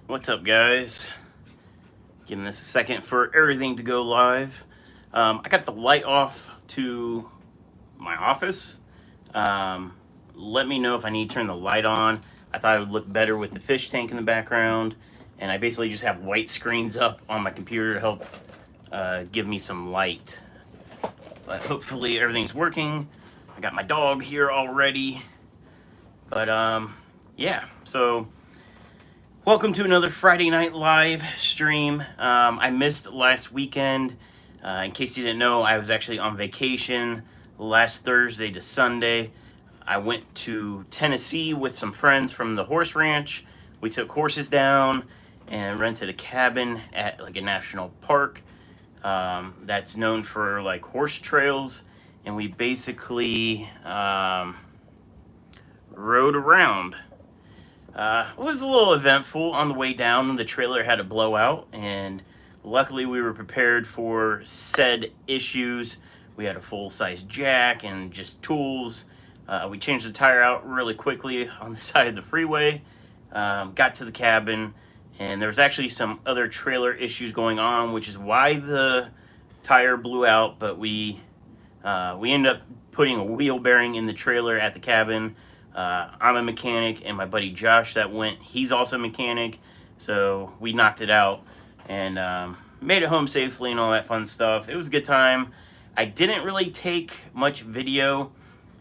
What's up, guys? Giving this a second for everything to go live. I got the light off to my office. Let me know if I need to turn the light on. I thought it would look better with the fish tank in the background, and I basically just have white screens up on my computer to help give me some light. But hopefully everything's working. I got my dog here already. But yeah, so welcome to another Friday Night Live stream. I missed last weekend. In case you didn't know, I was actually on vacation last Thursday to Sunday. I went to Tennessee with some friends from the horse ranch. We took horses down and rented a cabin at like a national park that's known for like horse trails. And we basically rode around. It was a little eventful on the way down. The trailer had a blowout, and luckily we were prepared for said issues. We had a full-size jack and just tools. We changed the tire out really quickly on the side of the freeway. Got to the cabin, and there was actually some other trailer issues going on, which is why the tire blew out. But we ended up putting a wheel bearing in the trailer at the cabin. I'm a mechanic, and my buddy Josh that went, he's also a mechanic, so we knocked it out and made it home safely and all that fun stuff. It was a good time. I didn't really take much video.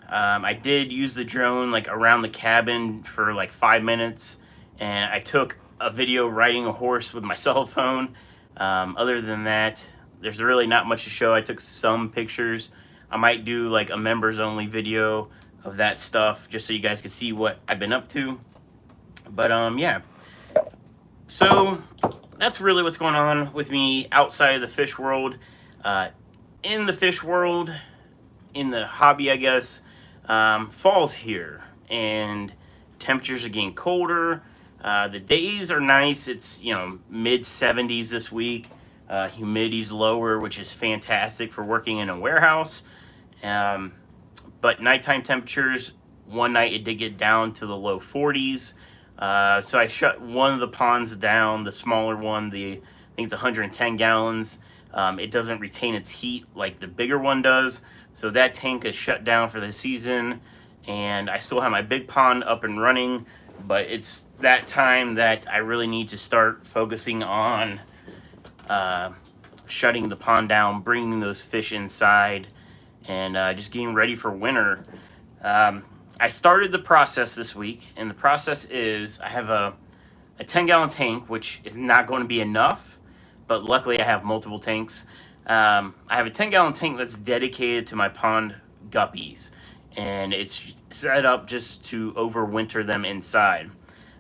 I did use the drone like around the cabin for like 5 minutes, and I took a video riding a horse with my cell phone. Other than that, there's really not much to show. I took some pictures. I might do like a members only video of that stuff just so you guys can see what I've been up to. But yeah, so that's really what's going on with me outside of the fish world. In the fish world, in the hobby, I guess, fall's here and temperatures are getting colder. The days are nice. It's, you know, mid 70s this week. Humidity's lower, which is fantastic for working in a warehouse. But nighttime temperatures, one night it did get down to the low 40s. So I shut one of the ponds down, the smaller one, I think it's 110 gallons. It doesn't retain its heat like the bigger one does. So that tank is shut down for the season. And I still have my big pond up and running. But it's that time that I really need to start focusing on shutting the pond down, bringing those fish inside, and just getting ready for winter. I started the process this week, and the process is I have a 10-gallon tank, which is not going to be enough, but luckily I have multiple tanks. I have a 10-gallon tank that's dedicated to my pond guppies, and it's set up just to overwinter them inside.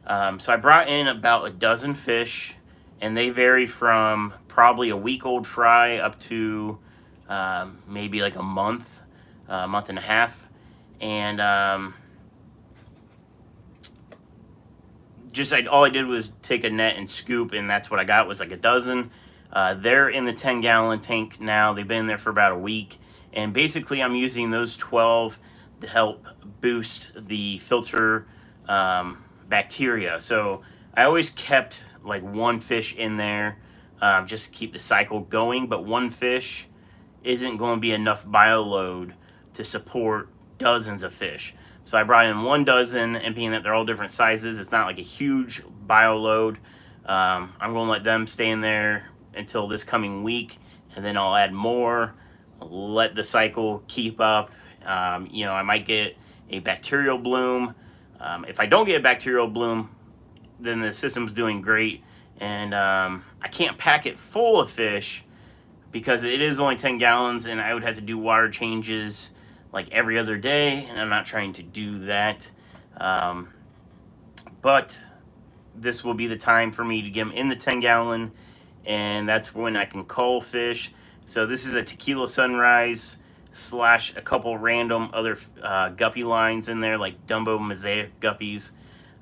So I brought in about a dozen fish, and they vary from probably a week-old fry up to maybe like a month and a half. And all I did was take a net and scoop, and that's what I got, was like a dozen. They're in the 10-gallon tank now. They've been there for about a week, and basically I'm using those 12 to help boost the filter bacteria. So I always kept like one fish in there just to keep the cycle going, but one fish isn't going to be enough bioload to support dozens of fish. So I brought in 1 dozen, and being that they're all different sizes, it's not like a huge bioload. I'm going to let them stay in there until this coming week, and then I'll add more, let the cycle keep up. You know, I might get a bacterial bloom. If I don't get a bacterial bloom, then the system's doing great. And I can't pack it full of fish because it is only 10 gallons, and I would have to do water changes like every other day, and I'm not trying to do that. But this will be the time for me to get them in the 10-gallon, and that's when I can cull fish. So this is a Tequila Sunrise / a couple random other guppy lines in there, like Dumbo Mosaic guppies.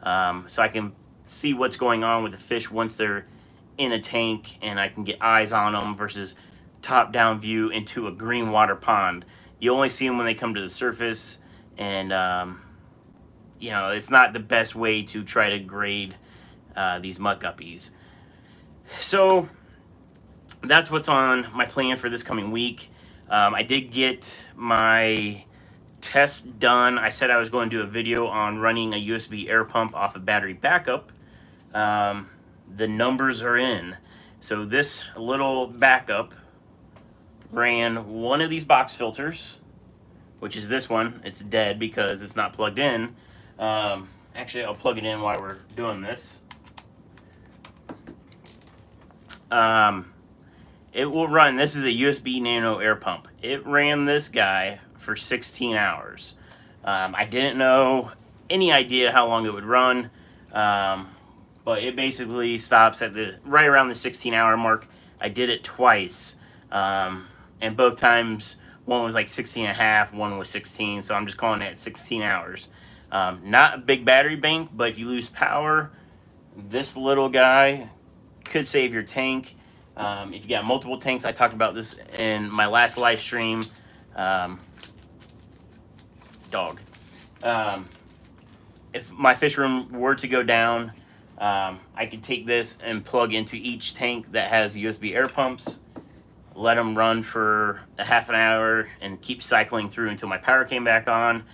So I can see what's going on with the fish once they're in a tank, and I can get eyes on them versus top-down view into a green water pond. You only see them when they come to the surface, and you know, it's not the best way to try to grade these mud guppies. So that's what's on my plan for this coming week. I did get my test done. I said I was going to do a video on running a USB air pump off a battery backup. The numbers are in. So this little backup ran one of these box filters, which is this one. It's dead because it's not plugged in. Actually, I'll plug it in while we're doing this. It will run, this is a USB Nano air pump. It ran this guy for 16 hours. I didn't know any idea how long it would run, but it basically stops at right around the 16-hour mark. I did it twice, and both times one was like 16 and a half, one was 16, so I'm just calling it 16 hours. Not a big battery bank, but if you lose power, this little guy could save your tank. If you got multiple tanks, I talked about this in my last live stream. If my fish room were to go down, I could take this and plug into each tank that has USB air pumps, let them run for a half an hour, and keep cycling through until my power came back on.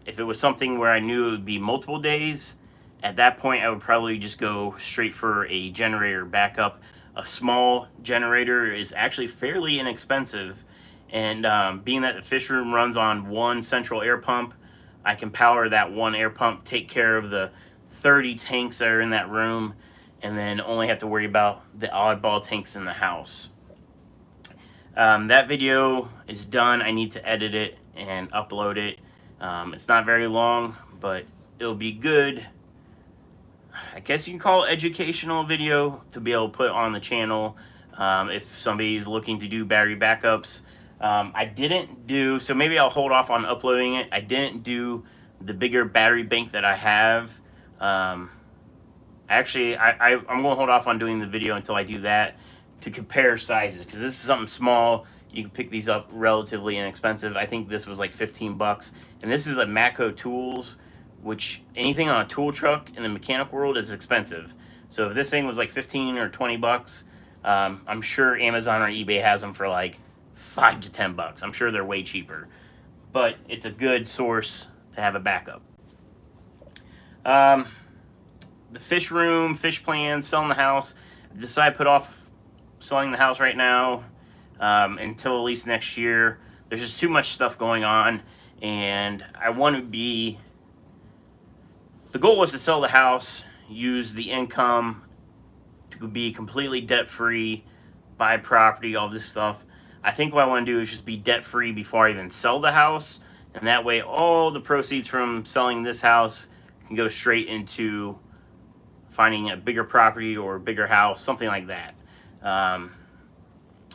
If it was something where I knew it would be multiple days, at that point I would probably just go straight for a generator backup. A small generator is actually fairly inexpensive, and being that the fish room runs on one central air pump, I can power that one air pump, take care of the 30 tanks that are in that room, and then only have to worry about the oddball tanks in the house. That video is done. I need to edit it and upload it. It's not very long, but it'll be good. I guess you can call it educational video to be able to put on the channel if somebody's looking to do battery backups. I didn't do, so maybe I'll hold off on uploading it. I didn't do the bigger battery bank that I have. Actually, I'm going to hold off on doing the video until I do that to compare sizes, because this is something small. You can pick these up relatively inexpensive. I think this was like 15 bucks. And this is a Matco Tools, which anything on a tool truck in the mechanic world is expensive. So if this thing was like 15 or 20 bucks, I'm sure Amazon or eBay has them for like 5 to 10 bucks. I'm sure they're way cheaper, but it's a good source to have a backup. The fish room, fish plan, selling the house. I decided to put off selling the house right now until at least next year. There's just too much stuff going on, and I want to be, the goal was to sell the house, use the income to be completely debt-free, buy property, all this stuff. I think what I want to do is just be debt-free before I even sell the house, and that way all the proceeds from selling this house can go straight into finding a bigger property or a bigger house, something like that.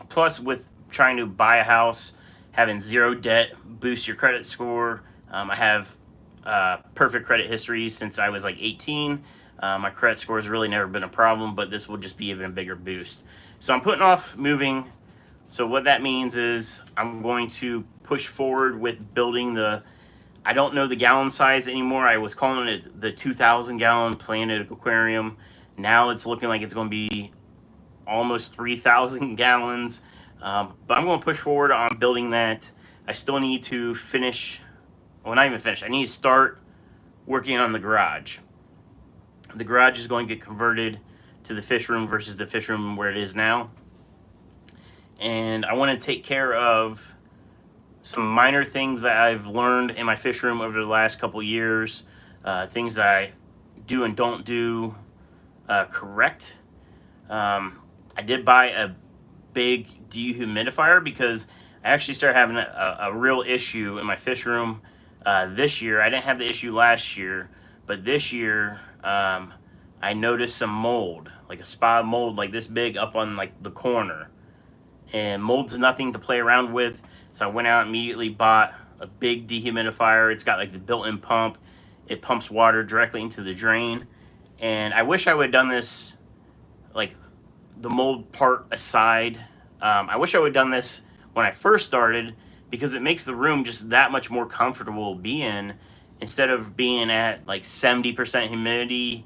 Plus, with trying to buy a house, having zero debt boosts your credit score. I have perfect credit history since I was like 18. My credit score has really never been a problem, but this will just be even a bigger boost. So I'm putting off moving. So what that means is I'm going to push forward with building the, I don't know the gallon size anymore. I was calling it the 2,000 gallon Planet Aquarium. Now it's looking like it's going to be almost 3,000 gallons. But I'm going to push forward on building that. I still need to finish, well, not even finish. I need to start working on the garage. The garage is going to get converted to the fish room versus the fish room where it is now. And I want to take care of some minor things that I've learned in my fish room over the last couple years. Things that I do and don't do correct. I did buy a big dehumidifier because I actually started having a real issue in my fish room this year. I didn't have the issue last year, but this year I noticed some mold, like a spot mold like this big up on like the corner. And mold's nothing to play around with, so I went out and immediately bought a big dehumidifier. It's got like the built-in pump. It pumps water directly into the drain. And I wish I would have done this, like the mold part aside. I wish I would have done this when I first started, because it makes the room just that much more comfortable to be in, instead of being at like 70% humidity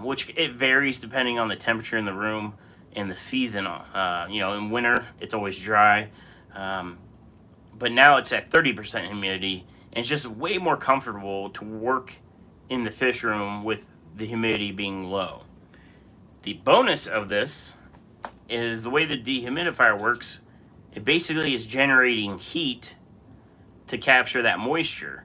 which it varies depending on the temperature in the room and the season. In winter, it's always dry. Um, but now it's at 30% humidity, and it's just way more comfortable to work in the fish room with the humidity being low. The bonus of this is the way the dehumidifier works. It basically is generating heat to capture that moisture.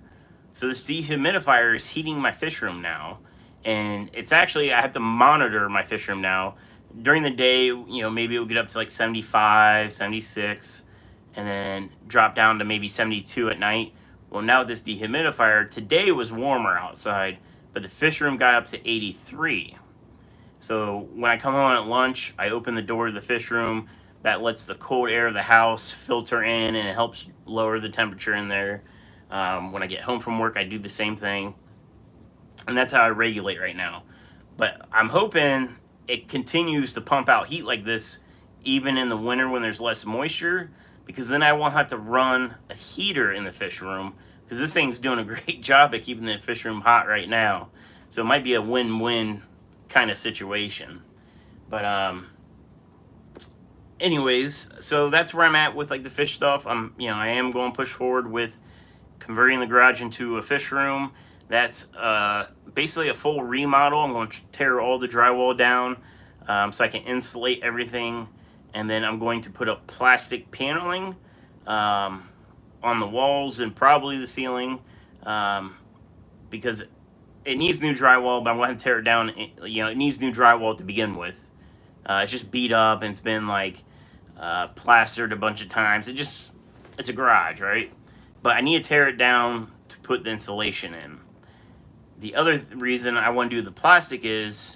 So this dehumidifier is heating my fish room now, and it's actually, I have to monitor my fish room now. During the day, maybe it'll get up to like 75, 76, and then drop down to maybe 72 at night. Well, now this dehumidifier, today was warmer outside, but the fish room got up to 83. So when I come home at lunch, I open the door to the fish room. That lets the cold air of the house filter in, and it helps lower the temperature in there. When I get home from work, I do the same thing. And that's how I regulate right now. But I'm hoping it continues to pump out heat like this even in the winter when there's less moisture, because then I won't have to run a heater in the fish room, because this thing's doing a great job at keeping the fish room hot right now. So it might be a win-win kind of situation. But anyways, so that's where I'm at with like the fish stuff. I am going to push forward with converting the garage into a fish room. That's basically a full remodel. I'm going to tear all the drywall down so I can insulate everything, and then I'm going to put up plastic paneling on the walls and probably the ceiling, because it needs new drywall, but I'm going to tear it down. It needs new drywall to begin with. It's just beat up, and it's been like plastered a bunch of times. It's a garage, right? But I need to tear it down to put the insulation in. The other reason I want to do the plastic is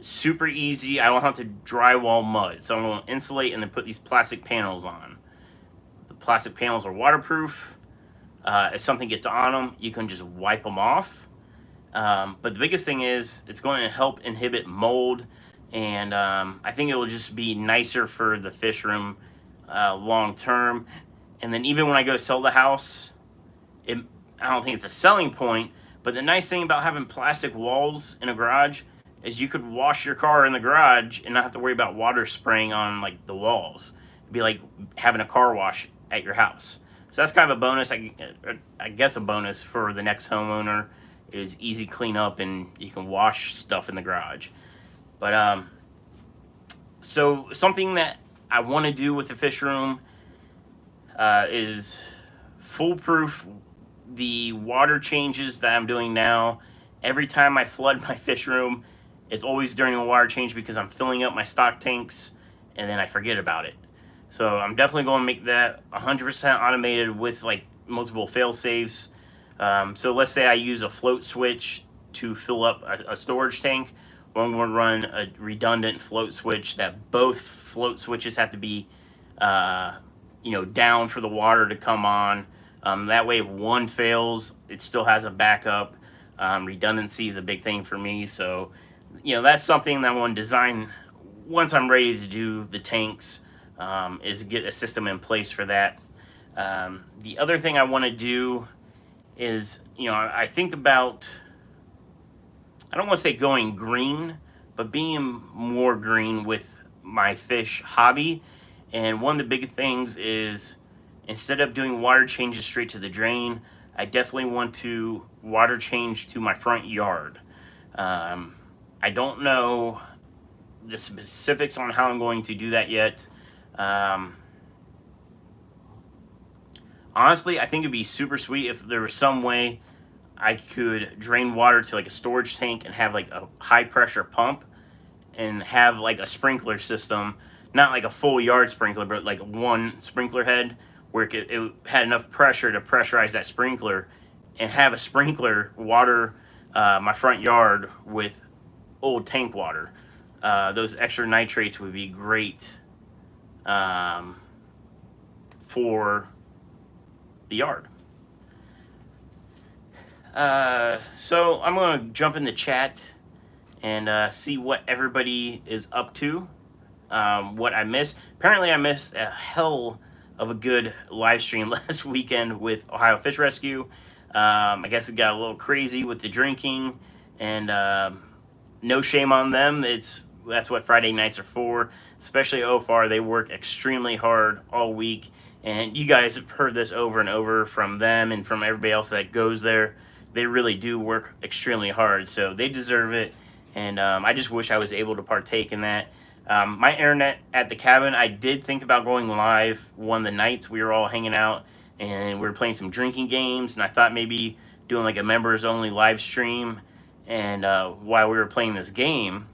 super easy. I don't have to drywall mud. So I'm going to insulate and then put these plastic panels on. The plastic panels are waterproof. If something gets on them, you can just wipe them off. But the biggest thing is it's going to help inhibit mold, and I think it will just be nicer for the fish room long term. And then even when I go sell the house, I don't think it's a selling point, but the nice thing about having plastic walls in a garage is you could wash your car in the garage and not have to worry about water spraying on like the walls. It'd be like having a car wash at your house. So that's kind of a bonus. I guess a bonus for the next homeowner is easy cleanup, and you can wash stuff in the garage. But so something that I want to do with the fish room is foolproof the water changes that I'm doing now. Every time I flood my fish room, it's always during a water change because I'm filling up my stock tanks and then I forget about it. So I'm definitely going to make that 100% automated with like multiple fail safes. So let's say I use a float switch to fill up a storage tank. Well, I'm going to run a redundant float switch that both float switches have to be down for the water to come on. That way if one fails, it still has a backup. Redundancy is a big thing for me, so that's something that I want to design once I'm ready to do the tanks, is get a system in place for that. The other thing I want to do is, I think about, I don't want to say going green, but being more green with my fish hobby. And one of the big things is, instead of doing water changes straight to the drain, I definitely want to water change to my front yard. I don't know the specifics on how I'm going to do that yet. Honestly, I think it'd be super sweet if there was some way I could drain water to like a storage tank and have like a high pressure pump and have like a sprinkler system, not like a full yard sprinkler, but like one sprinkler head where it had enough pressure to pressurize that sprinkler, and have a sprinkler water my front yard with old tank water. Those extra nitrates would be great for the yard. So I'm going to jump in the chat and see what everybody is up to, what I missed. Apparently I missed a hell of a good live stream last weekend with Ohio Fish Rescue. I guess it got a little crazy with the drinking, and no shame on them. That's what Friday nights are for. Especially OFAR, they work extremely hard all week, and you guys have heard this over and over from them and from everybody else that goes there. They really do work extremely hard, so they deserve it. And I just wish I was able to partake in that. My internet at the cabin, I did think about going live one of the nights. We were all hanging out and we were playing some drinking games, and I thought maybe doing like a members only live stream and while we were playing this game,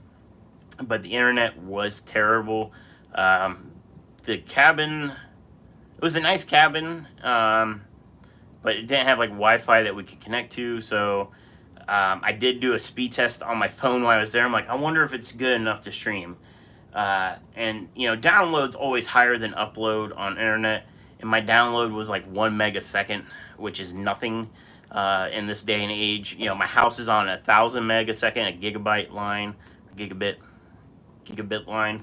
but the internet was terrible. The cabin, it was a nice cabin, but it didn't have like Wi-Fi that we could connect to, so I did do a speed test on my phone while I was there. I'm like, I wonder if it's good enough to stream. And you know, download's always higher than upload on internet, and my download was like 1 megasecond, which is nothing in this day and age. You know, my house is on 1,000 megasecond, a gigabyte line, gigabit line.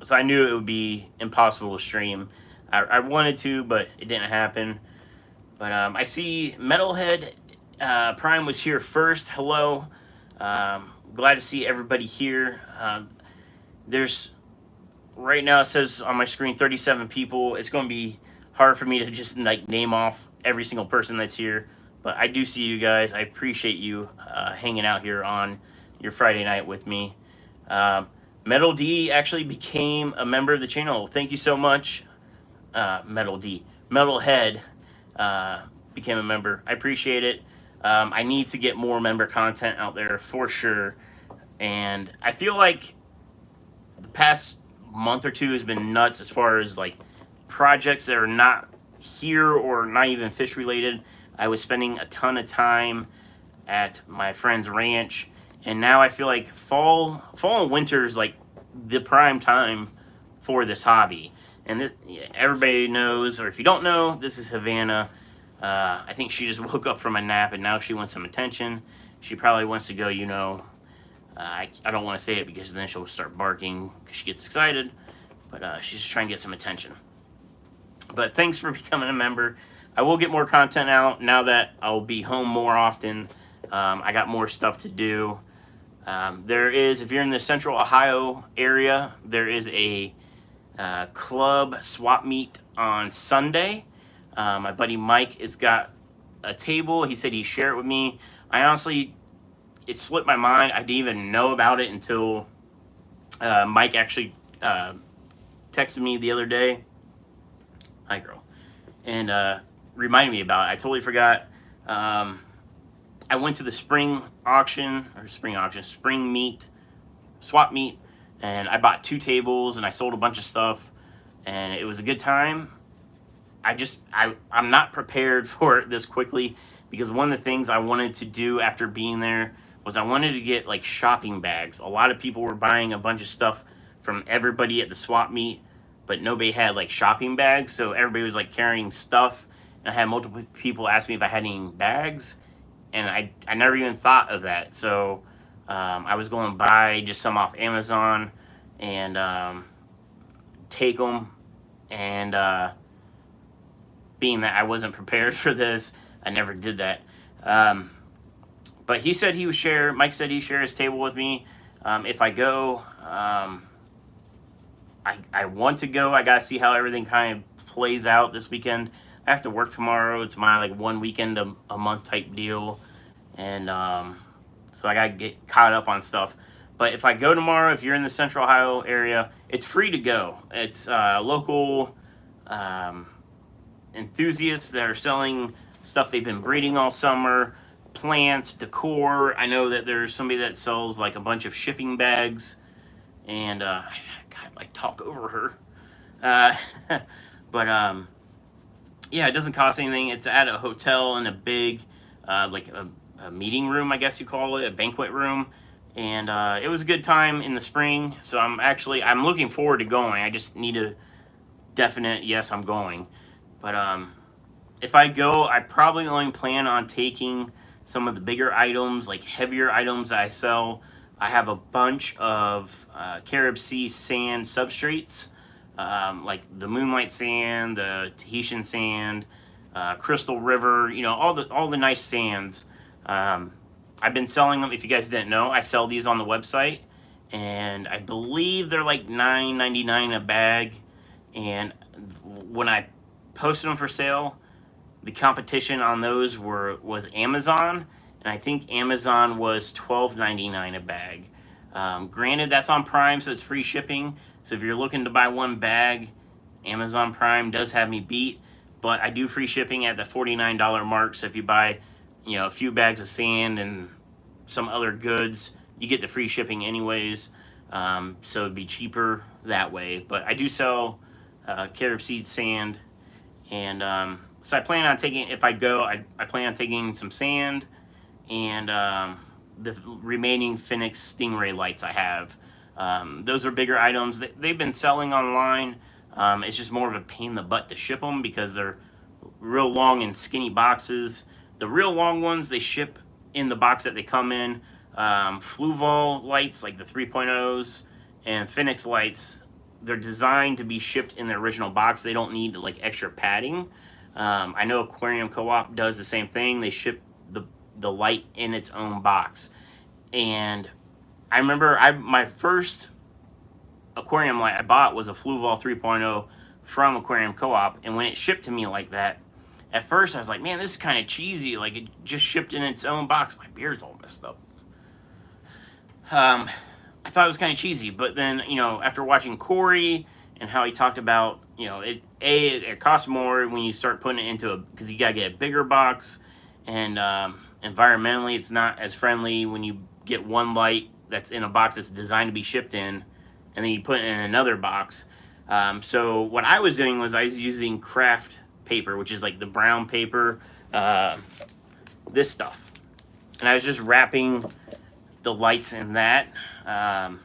So I knew it would be impossible to stream. I wanted to, but it didn't happen. But I see Metalhead Prime was here first. Hello. Glad to see everybody here. There's right now, it says on my screen 37 people. It's going to be hard for me to just like name off every single person that's here, but I do see you guys. I appreciate you hanging out here on your Friday night with me. Metal D actually became a member of the channel. Thank you so much, Metal D. Metalhead became a member. I appreciate it. I need to get more member content out there for sure. And I feel like the past month or two has been nuts as far as like projects that are not here or not even fish related. I was spending a ton of time at my friend's ranch, and now I feel like fall and winter is like the prime time for this hobby. And this, everybody knows, or if you don't know, this is Havana. I think she just woke up from a nap and now she wants some attention. She probably wants to go, you know, I don't want to say it because then she'll start barking because she gets excited, but she's just trying to get some attention. But thanks for becoming a member. I will get more content out now that I'll be home more often. I got more stuff to do. There is, if you're in the Central Ohio area, there is a club swap meet on Sunday. My buddy Mike has got a table. He said he'd share it with me. I honestly, it slipped my mind. I didn't even know about it until Mike actually texted me the other day. Hi, girl. And reminded me about it. I totally forgot. I went to the spring meet, swap meet, and I bought 2 tables and I sold a bunch of stuff, and it was a good time. I'm not prepared for it this quickly, because one of the things I wanted to do after being there was I wanted to get like shopping bags. A lot of people were buying a bunch of stuff from everybody at the swap meet, but nobody had like shopping bags, so everybody was like carrying stuff. And I had multiple people ask me if I had any bags, and I never even thought of that. So I was going to buy just some off Amazon and take them. And being that I wasn't prepared for this, I never did that. But he said he would share, Mike said he'd share his table with me. If I go, I want to go. I got to see how everything kind of plays out this weekend. I have to work tomorrow. It's my like 1 weekend a month type deal. And so I got to get caught up on stuff. But if I go tomorrow, if you're in the Central Ohio area, it's free to go. It's local enthusiasts that are selling stuff they've been breeding all summer, plants, decor. I know that there's somebody that sells like a bunch of shipping bags, and God, like talk over her. But yeah, it doesn't cost anything. It's at a hotel in a big like a meeting room, I guess you call it, a banquet room. And it was a good time in the spring, so I'm looking forward to going. I just need a definite yes, I'm going. But if I go, I probably only plan on taking some of the bigger items, like heavier items that I sell. I have a bunch of Carib Sea sand substrates, like the Moonlight sand, the Tahitian sand, Crystal River, you know, all the nice sands. I I've been selling them. If you guys didn't know, I sell these on the website, and I believe they're like $9.99 a bag. And when I posted them for sale, the competition on those was Amazon, and I think Amazon was $12.99 a bag. Granted, that's on Prime, so it's free shipping. So if you're looking to buy one bag, Amazon Prime does have me beat. But I do free shipping at the $49 mark. So if you buy, a few bags of sand and some other goods, you get the free shipping anyways. So it'd be cheaper that way. But I do sell carob seed sand, and so I plan on taking, if I go, I plan on taking some sand and the remaining Phoenix Stingray lights I have. Those are bigger items. They've been selling online. It's just more of a pain in the butt to ship them because they're real long and skinny boxes. The real long ones, they ship in the box that they come in. Fluval lights, like the 3.0s, and Phoenix lights, they're designed to be shipped in the original box. They don't need like extra padding. I know Aquarium Co-op does the same thing. They ship the light in its own box. And I remember my first aquarium light I bought was a Fluval 3.0 from Aquarium Co-op, and when it shipped to me like that, at first I was like, man, this is kind of cheesy. Like, it just shipped in its own box. My beard's all messed up. I thought it was kind of cheesy, but then, after watching Corey and how he talked about, it costs more when you start putting it into because you gotta get a bigger box, and environmentally it's not as friendly when you get one light that's in a box that's designed to be shipped in, and then you put it in another box. So what I was doing was I was using craft paper, which is like the brown paper, this stuff, and I was just wrapping the lights in that. And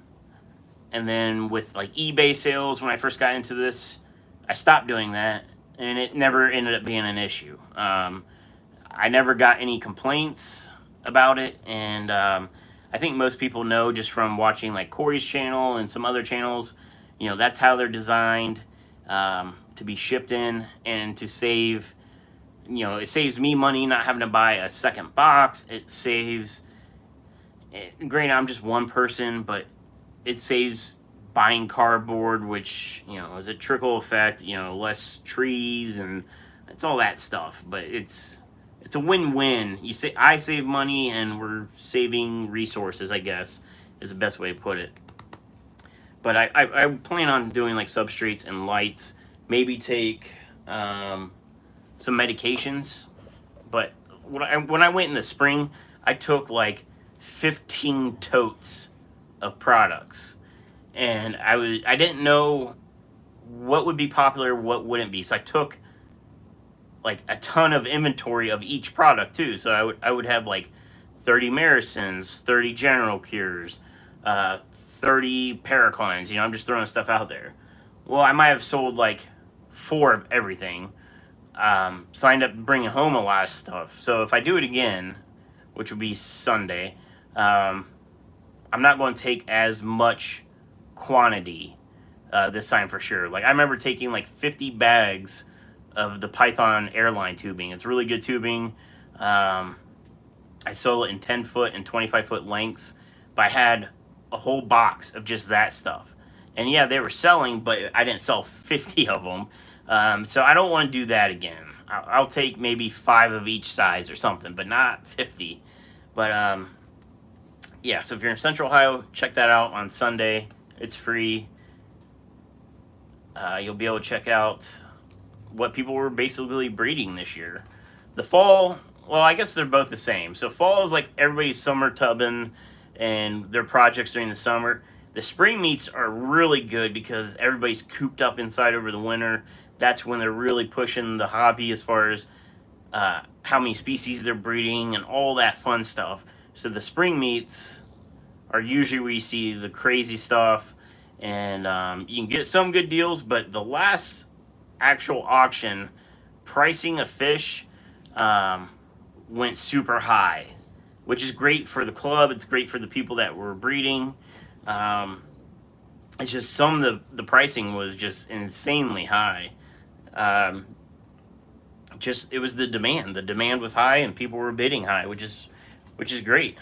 then with like eBay sales, when I first got into this, I stopped doing that, and it never ended up being an issue. I never got any complaints about it, and I think most people know just from watching like Corey's channel and some other channels, that's how they're designed, to be shipped in and to save, it saves me money not having to buy a second box. It saves, granted, I'm just one person, but it saves buying cardboard, which, is a trickle effect, less trees, and it's all that stuff. But it's a win-win. I save money, and we're saving resources, I guess, is the best way to put it. But I plan on doing like substrates and lights, maybe take some medications. But when I went in the spring, I took like 15 totes of products, and I didn't know what would be popular, what wouldn't be. So I took like a ton of inventory of each product too. So I would have like 30 Marisons, 30 General Cures, 30 Paraclines. I'm just throwing stuff out there. Well, I might have sold like 4 of everything. So I end up bringing home a lot of stuff. So if I do it again, which will be Sunday, I'm not going to take as much quantity this time for sure. Like, I remember taking like 50 bags of the Python airline tubing. It's really good tubing. I sold it in 10-foot and 25-foot lengths, but I had a whole box of just that stuff. And yeah, they were selling, but I didn't sell 50 of them. So I don't want to do that again. I'll take maybe 5 of each size or something, but not 50. But yeah, so if you're in Central Ohio, check that out on Sunday. It's free. You'll be able to check out what people were basically breeding this year. The fall, well, I guess they're both the same. So fall is like everybody's summer tubbing and their projects during the summer. The spring meets are really good because everybody's cooped up inside over the winter. That's when they're really pushing the hobby as far as how many species they're breeding and all that fun stuff. So the spring meets are usually where you see the crazy stuff, and you can get some good deals, but the last actual auction, pricing of fish went super high, which is great for the club. It's great for the people that were breeding. It's just some of the pricing was just insanely high. It was the demand. The demand was high, and people were bidding high, which is which is great.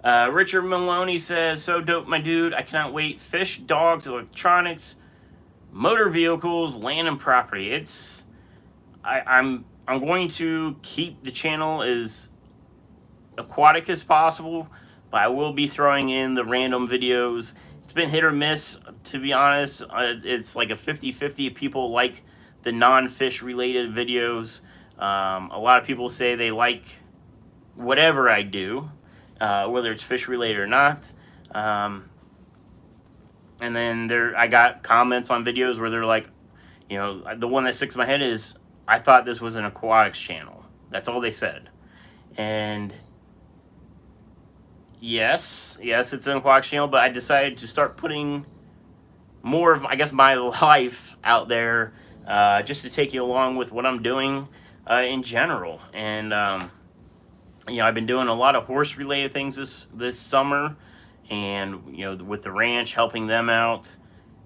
Richard Maloney says, "So dope, my dude. I cannot wait. Fish, dogs, electronics, motor vehicles, land and property. I'm going to keep the channel as aquatic as possible, but I will be throwing in the random videos. It's been hit or miss, to be honest. It's like a 50-50. People like the non-fish related videos. A lot of people say they like whatever I do, whether it's fish related or not. And then I got comments on videos where they're like, you know, the one that sticks in my head is, I thought this was an aquatics channel. That's all they said. And yes, it's an aquatics channel, but I decided to start putting more of, I guess, my life out there, just to take you along with what I'm doing in general. And you know, I've been doing a lot of horse related things this summer, and you know, with the ranch, helping them out,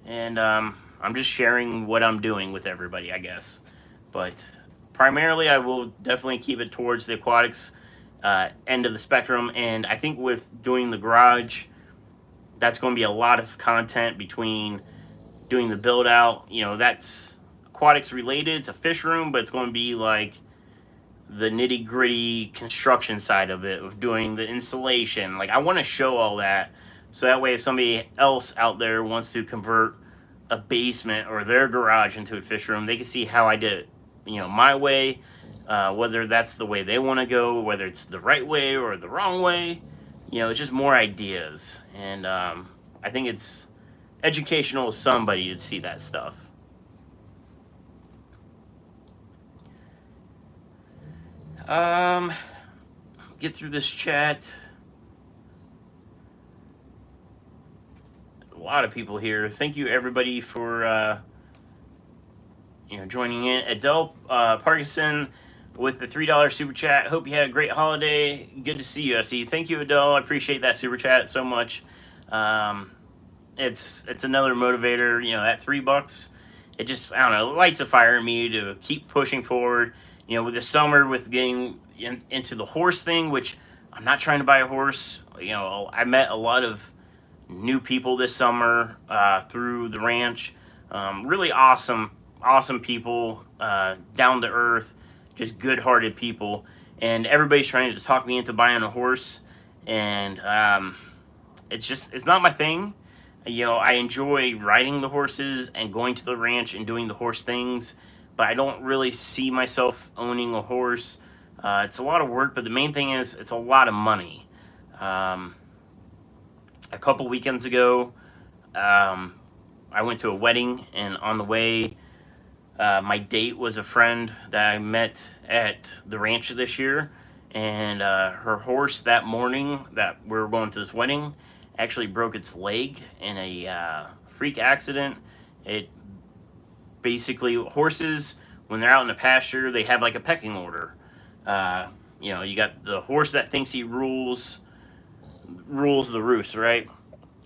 and I'm just sharing what I'm doing with everybody, I guess. But primarily, I will definitely keep it towards the aquatics end of the spectrum. And I think with doing the garage, that's going to be a lot of content between doing the build out. You know, that's aquatics related. It's a fish room, but it's going to be like the nitty gritty construction side of it, of doing the installation. Like, I want to show all that, so that way if somebody else out there wants to convert a basement or their garage into a fish room, they can see how I did it, you know, my way, whether that's the way they want to go, whether it's the right way or the wrong way. You know, it's just more ideas. And I think it's educational to somebody to see that stuff. Get through this chat. A lot of people here. Thank you everybody for you know, joining in. Adele Parkinson with the $3 super chat. Hope you had a great holiday. Good to see you, SE. Thank you, Adele. I appreciate that super chat so much. It's another motivator. You know, at $3, it just, I don't know, it lights a fire in me to keep pushing forward. You know, with the summer, with getting into the horse thing, which I'm not trying to buy a horse. You know, I met a lot of new people this summer through the ranch. Really awesome people, down to earth, just good-hearted people. And everybody's trying to talk me into buying a horse. And it's not my thing. You know, I enjoy riding the horses and going to the ranch and doing the horse things, but I don't really see myself owning a horse. It's a lot of work, but the main thing is it's a lot of money. A couple weekends ago, I went to a wedding, and on the way, my date was a friend that I met at the ranch this year, and her horse that morning that we were going to this wedding actually broke its leg in a freak accident. It basically, horses, when they're out in the pasture, they have like a pecking order. You know, you got the horse that thinks he rules the roost, right?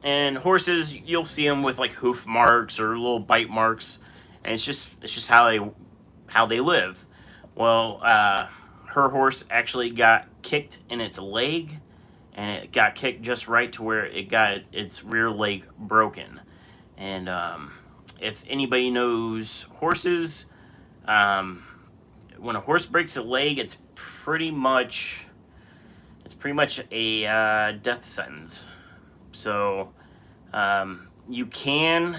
And horses, you'll see them with like hoof marks or little bite marks, and it's just how they live. Well, her horse actually got kicked in its leg, and it got kicked just right to where it got its rear leg broken. And if anybody knows horses, when a horse breaks a leg, it's pretty much a death sentence. So you can,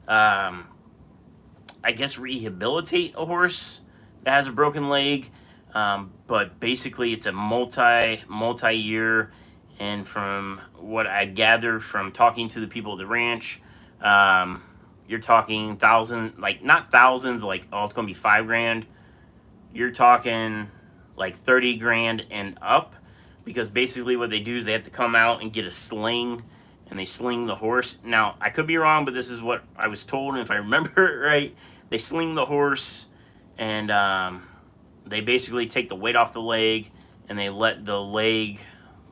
I guess, rehabilitate a horse that has a broken leg, but basically it's a multi-year. And from what I gathered from talking to the people at the ranch, you're talking not thousands, like, oh, it's going to be $5,000. You're talking like 30 grand and up, because basically what they do is they have to come out and get a sling, and they sling the horse. Now, I could be wrong, but this is what I was told, and if I remember it right, they sling the horse, and they basically take the weight off the leg, and they let the leg,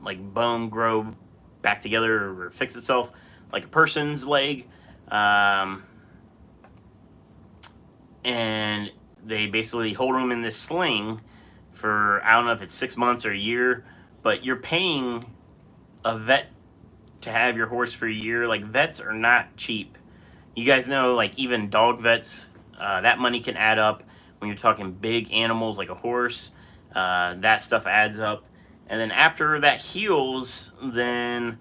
like, bone grow back together or fix itself like a person's leg. and they basically hold them in this sling for, I don't know if it's 6 months or a year, but you're paying a vet to have your horse for a year. Like, vets are not cheap. You guys know, like, even dog vets, that money can add up. When you're talking big animals like a horse, that stuff adds up. And then after that heals, then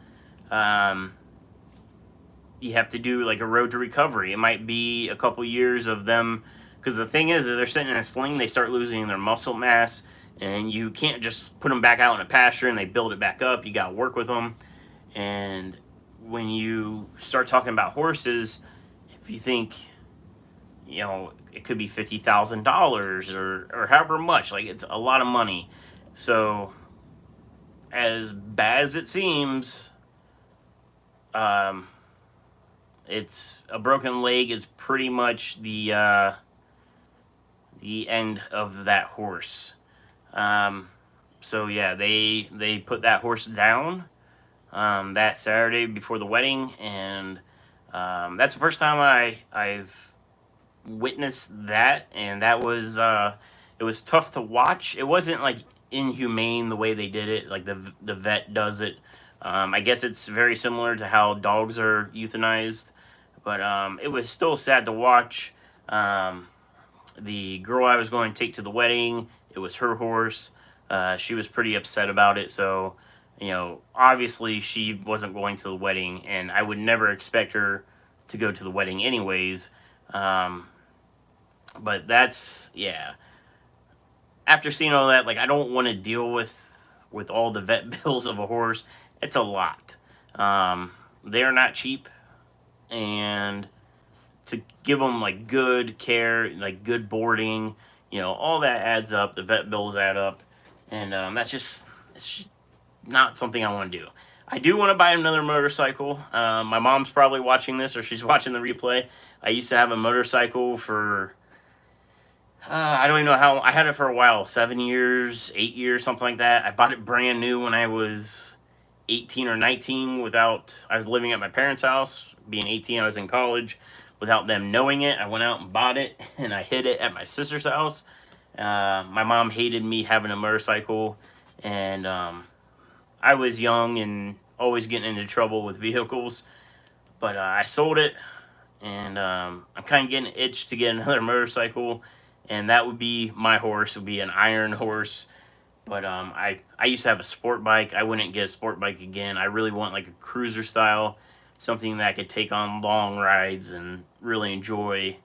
you have to do like a road to recovery. It might be a couple years of them, because the thing is, if they're sitting in a sling, they start losing their muscle mass, and you can't just put them back out in a pasture and they build it back up. You got to work with them. And when you start talking about horses, if you think, you know, it could be $50,000 or however much, like, it's a lot of money. So as bad as it seems, it's a broken leg is pretty much the end of that horse. So yeah, they put that horse down that Saturday before the wedding, and that's the first time I've witnessed that, and that was it was tough to watch. It wasn't like inhumane the way they did it, like the vet does it. I guess it's very similar to how dogs are euthanized, but it was still sad to watch. The girl I was going to take to the wedding, it was her horse. She was pretty upset about it, so, you know, obviously she wasn't going to the wedding, and I would never expect her to go to the wedding anyways. But that's, yeah. After seeing all that, like, I don't want to deal with all the vet bills of a horse. It's a lot. They're not cheap, and to give them like good care, like good boarding, you know, all that adds up. The vet bills add up, and that's just, it's just not something I want to do. I do want to buy another motorcycle. My mom's probably watching this, or she's watching the replay. I used to have a motorcycle for I don't even know how. I had it for a while, 7 years, 8 years, something like that. I bought it brand new when I was 18 or 19. I was living at my parents' house. Being 18, I was in college. Without them knowing it, I went out and bought it, and I hid it at my sister's house. My mom hated me having a motorcycle, and I was young and always getting into trouble with vehicles. But I sold it, and I'm kind of getting an itch to get another motorcycle, and that would be my horse. It would be an iron horse. But I used to have a sport bike. I wouldn't get a sport bike again. I really want like a cruiser style, something that I could take on long rides and really enjoy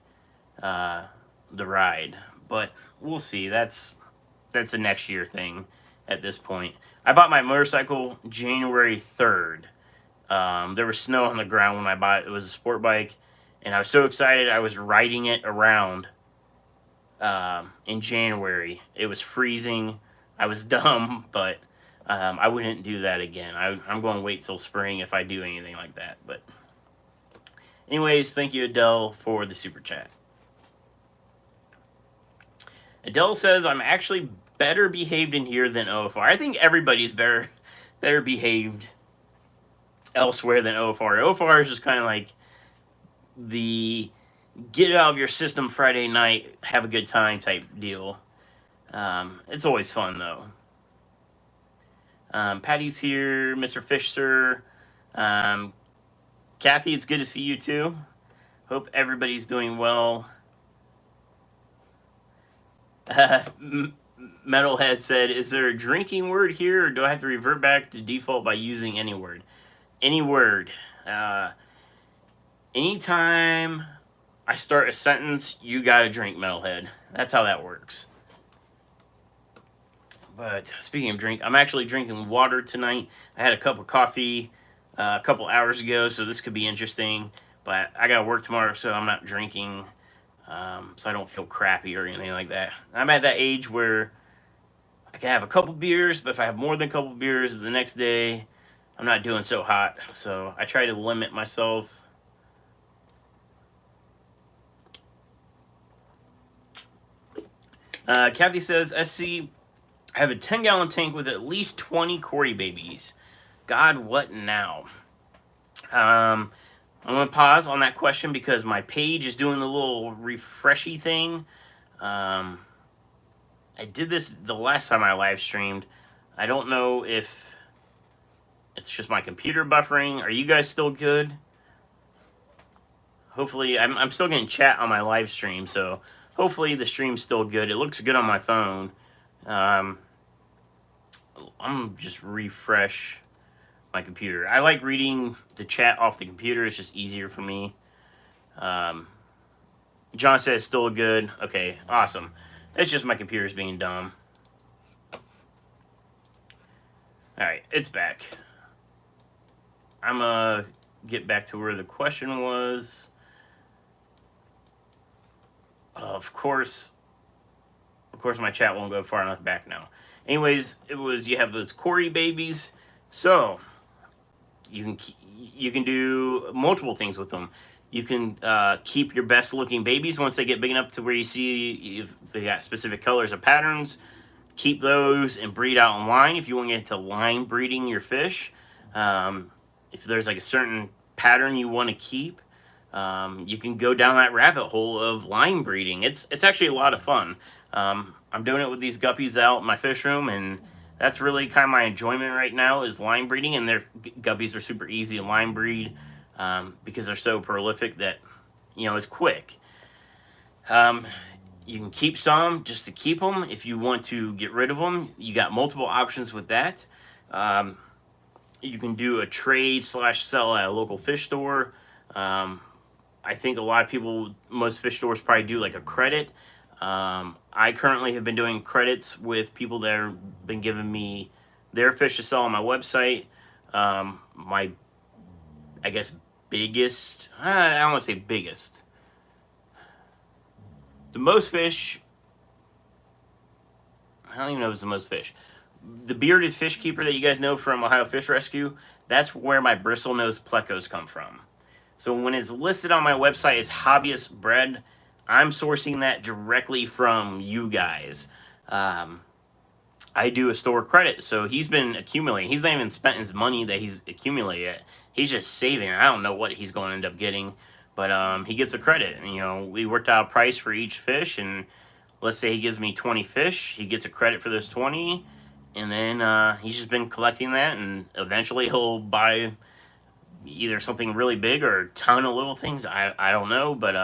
the ride. But we'll see. That's a next year thing at this point. I bought my motorcycle January 3rd. There was snow on the ground when I bought it. It was a sport bike, and I was so excited. I was riding it around in January. It was freezing. I was dumb, but I wouldn't do that again. I'm going to wait till spring if I do anything like that. But anyways, thank you, Adele, for the super chat. Adele says, I'm actually better behaved in here than OFR. I think everybody's better behaved elsewhere than OFR. OFR is just kind of like the get it out of your system Friday night, have a good time type deal. It's always fun, though. Patty's here, Mr. Fisher. Kathy, it's good to see you, too. Hope everybody's doing well. Metalhead said, is there a drinking word here, or do I have to revert back to default by using any word? Any word. Anytime I start a sentence, you gotta drink, Metalhead. That's how that works. But speaking of drink, I'm actually drinking water tonight. I had a cup of coffee a couple hours ago, so this could be interesting. But I gotta work tomorrow, so I'm not drinking, so I don't feel crappy or anything like that. I'm at that age where I can have a couple beers, but if I have more than a couple beers the next day, I'm not doing so hot. So I try to limit myself. Kathy says, SC, I have a 10-gallon tank with at least 20 Corey babies. God, what now? I'm going to pause on that question because my page is doing the little refreshy thing. I did this the last time I live streamed. I don't know if it's just my computer buffering. Are you guys still good? Hopefully, I'm still getting chat on my live stream, so hopefully the stream's still good. It looks good on my phone. I'm just refresh my computer. I like reading the chat off the computer. It's just easier for me. John says still good. Okay, awesome. It's just my computer's being dumb. Alright, it's back. I'm gonna get back to where the question was. Of course, my chat won't go far enough back now. Anyways, it was, you have those Cory babies. So, you can do multiple things with them. You can keep your best looking babies once they get big enough to where you see if they got specific colors or patterns. Keep those and breed out in line if you want to get into line breeding your fish. If there's like a certain pattern you want to keep, you can go down that rabbit hole of line breeding. It's actually a lot of fun. I'm doing it with these guppies out in my fish room, and that's really kind of my enjoyment right now is line breeding. And their guppies are super easy to line breed because they're so prolific that, you know, it's quick. You can keep some just to keep them. If you want to get rid of them, you got multiple options with that. You can do a trade / sell at a local fish store. I think a lot of people, most fish stores probably do like a credit. I currently have been doing credits with people that have been giving me their fish to sell on my website. My, I guess, biggest, I don't want to say biggest. The most fish, I don't even know if it's the most fish. The bearded fish keeper that you guys know from Ohio Fish Rescue, that's where my bristlenose plecos come from. So when it's listed on my website as hobbyist bred, I'm sourcing that directly from you guys. I do a store credit, so he's been accumulating. He's not even spent his money that he's accumulated yet. He's just saving. I don't know what he's going to end up getting, but he gets a credit. And, you know, we worked out a price for each fish, and let's say he gives me 20 fish, he gets a credit for those 20, and then he's just been collecting that, and eventually he'll buy either something really big or a ton of little things. I don't know, but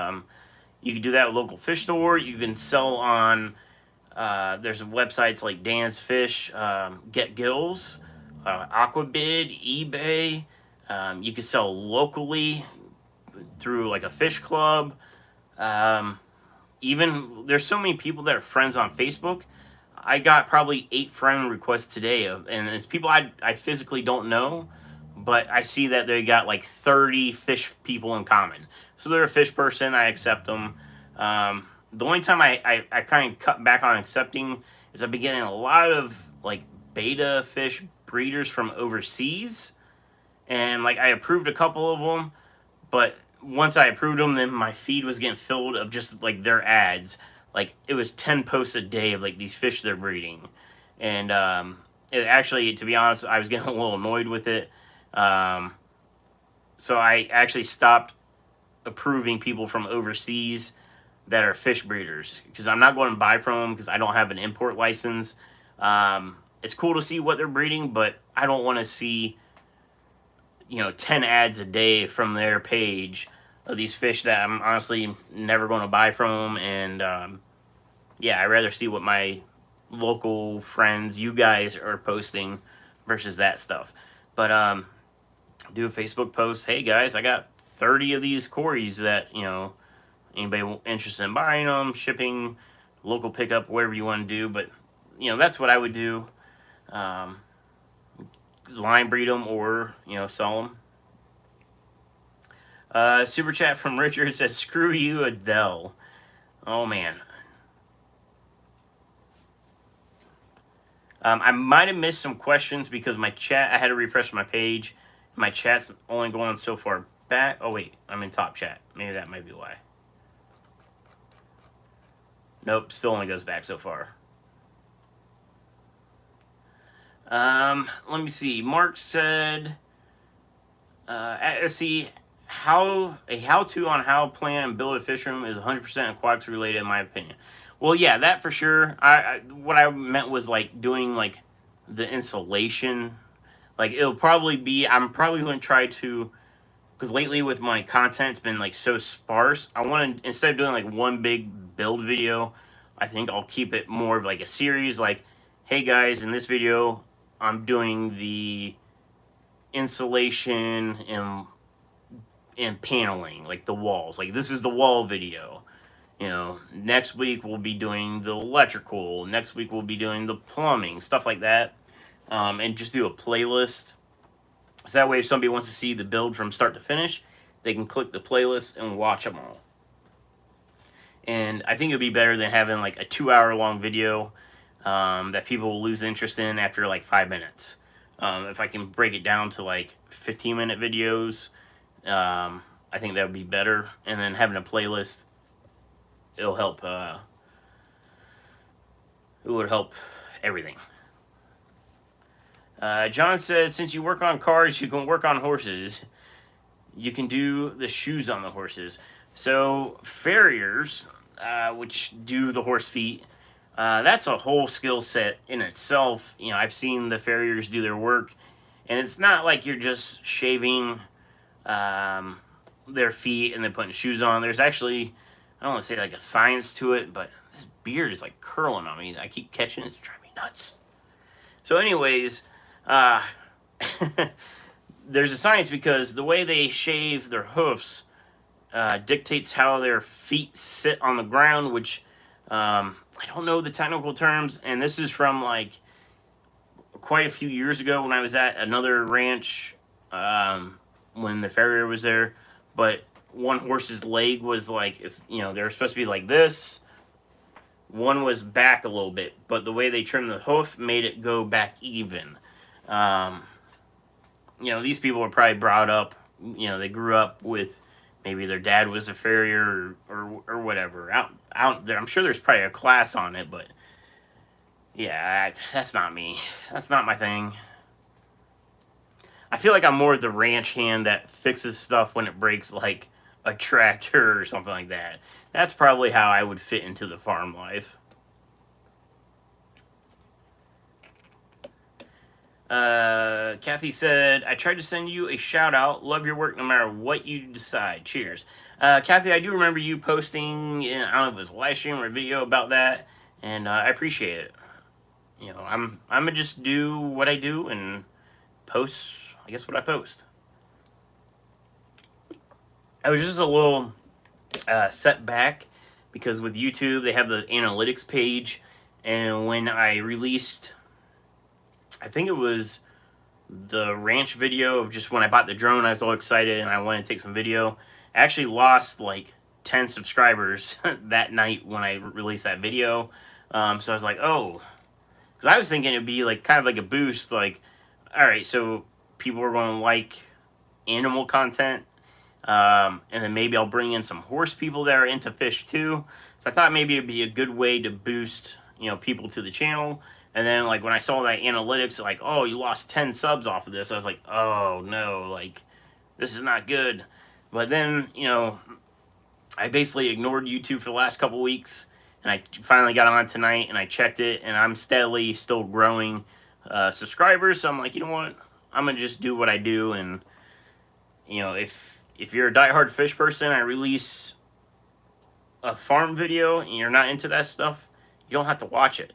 you can do that with local fish store. You can sell on there's websites like Dan's Fish, Get Gills, Aquabid, eBay. You can sell locally through like a fish club. Even there's so many people that are friends on Facebook. I got probably 8 friend requests today, and it's people I physically don't know, but I see that they got like 30 fish people in common. So they're a fish person, I accept them. The only time I kind of cut back on accepting is I've been getting a lot of like beta fish breeders from overseas, and like I approved a couple of them, but once I approved them, then my feed was getting filled of just like their ads. Like it was 10 posts a day of like these fish they're breeding, and it actually, to be honest, I was getting a little annoyed with it. So I actually stopped approving people from overseas that are fish breeders because I'm not going to buy from them because I don't have an import license. It's cool to see what they're breeding, but I don't want to see, you know, 10 ads a day from their page of these fish that I'm honestly never going to buy from them. And yeah, I'd rather see what my local friends, you guys, are posting versus that stuff. But do a Facebook post. Hey guys, I got 30 of these Corys that, you know, anybody interested in buying them, shipping, local pickup, whatever you want to do. But, you know, that's what I would do. Line breed them or, you know, sell them. Super chat from Richard says, screw you, Adele. Oh, man. I might have missed some questions because my chat, I had to refresh my page. My chat's only going so far back. Oh, wait, I'm in top chat. Maybe that might be why. Nope, still only goes back so far. Let me see. Mark said, let's see, a how-to on how to plan and build a fish room is 100% aquatics related in my opinion. Well, yeah, that for sure. What I meant was like doing like the insulation. Like it'll probably be. I'm probably going to try to, because lately with my content, it's been like so sparse. I want to, instead of doing like one big build video, I think I'll keep it more of like a series. Like, hey guys, in this video, I'm doing the insulation and paneling, like the walls. Like this is the wall video. You know, next week we'll be doing the electrical. Next week we'll be doing the plumbing, stuff like that. And just do a playlist. So that way, if somebody wants to see the build from start to finish, they can click the playlist and watch them all. And I think it would be better than having like a 2 hour long video that people will lose interest in after like 5 minutes. If I can break it down to like 15-minute videos, I think that would be better. And then having a playlist, it'll help. It would help everything. John said, since you work on cars, you can work on horses. You can do the shoes on the horses. So farriers, which do the horse feet, that's a whole skill set in itself. You know, I've seen the farriers do their work, and it's not like you're just shaving their feet and then putting shoes on. There's actually, I don't want to say like a science to it, but this beard is like curling on me. I keep catching it. It's driving me nuts. So anyways, there's a science because the way they shave their hoofs dictates how their feet sit on the ground, which I don't know the technical terms, and this is from like quite a few years ago when I was at another ranch when the farrier was there. But one horse's leg was like, if you know, they were supposed to be like this. One was back a little bit, but the way they trimmed the hoof made it go back even. You know, these people were probably brought up, you know, they grew up with maybe their dad was a farrier or whatever. Out there, I'm sure there's probably a class on it, but yeah, that's not me. That's not my thing. I feel like I'm more the ranch hand that fixes stuff when it breaks, like a tractor or something like that. That's probably how I would fit into the farm life. Kathy said, I tried to send you a shout out. Love your work no matter what you decide. Cheers. Kathy, I do remember you posting, in, I don't know if it was a live stream or a video about that, and I appreciate it. You know, I'm gonna just do what I do and post, I guess, what I post. I was just a little setback because with YouTube they have the analytics page, and when I released, I think it was the ranch video of just when I bought the drone, I was all excited and I wanted to take some video. I actually lost like 10 subscribers that night when I released that video. So I was like, oh, because I was thinking it'd be like kind of like a boost, like, all right, so people are going to like animal content, and then maybe I'll bring in some horse people that are into fish too. So I thought maybe it'd be a good way to boost, you know, people to the channel. And then like when I saw that analytics, like, oh, you lost 10 subs off of this, I was like, oh no, like this is not good. But then, you know, I basically ignored YouTube for the last couple weeks, and I finally got on tonight and I checked it, and I'm steadily still growing subscribers. So I'm like, you know what, I'm gonna just do what I do. And you know, if you're a diehard fish person, I release a farm video and you're not into that stuff, you don't have to watch it.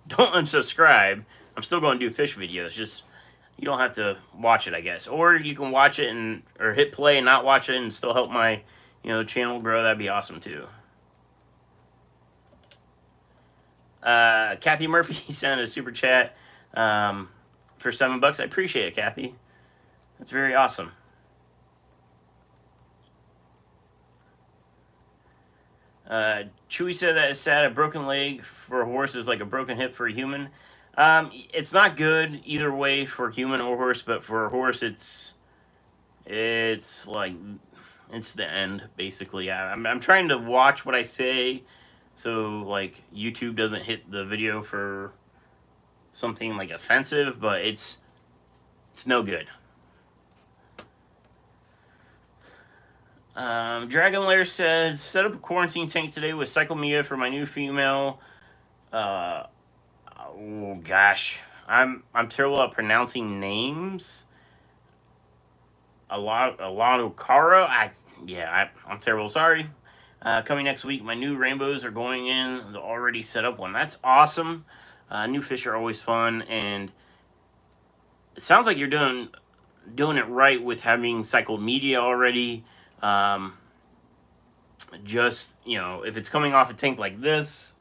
Don't unsubscribe. I'm still going to do fish videos. Just you don't have to watch it, I guess. Or you can watch it and or hit play and not watch it and still help my, you know, channel grow. That'd be awesome too. Kathy Murphy sent a super chat for $7. I appreciate it, Kathy. That's very awesome. Chewy said that it's sad. A broken leg for a horse is like a broken hip for a human. It's not good either way for human or horse, but for a horse, it's like it's the end basically. I'm trying to watch what I say, so like YouTube doesn't hit the video for something like offensive, but it's no good. Dragon Lair says, set up a quarantine tank today with Cyclemia for my new female. Oh gosh, I'm terrible at pronouncing names. Alano Kara. I'm terrible. Sorry. Coming next week, my new rainbows are going in the already set up one. That's awesome. New fish are always fun, and it sounds like you're doing it right with having cycled media already. Just, if it's coming off a tank like this,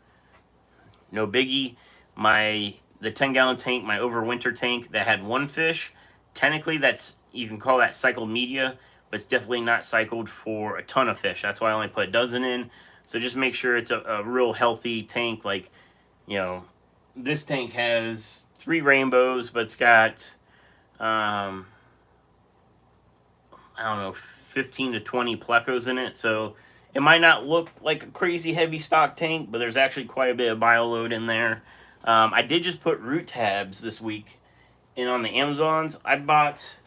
no biggie. The 10-gallon tank, my overwinter tank that had one fish, technically you can call that cycled media, but it's definitely not cycled for a ton of fish. That's why I only put a dozen in. So just make sure it's a real healthy tank. Like, this tank has 3 rainbows, but it's got I don't know, 15 to 20 plecos in it. So it might not look like a crazy heavy stock tank, but there's actually quite a bit of bioload in there. I did just put root tabs this week in on the Amazons. I bought,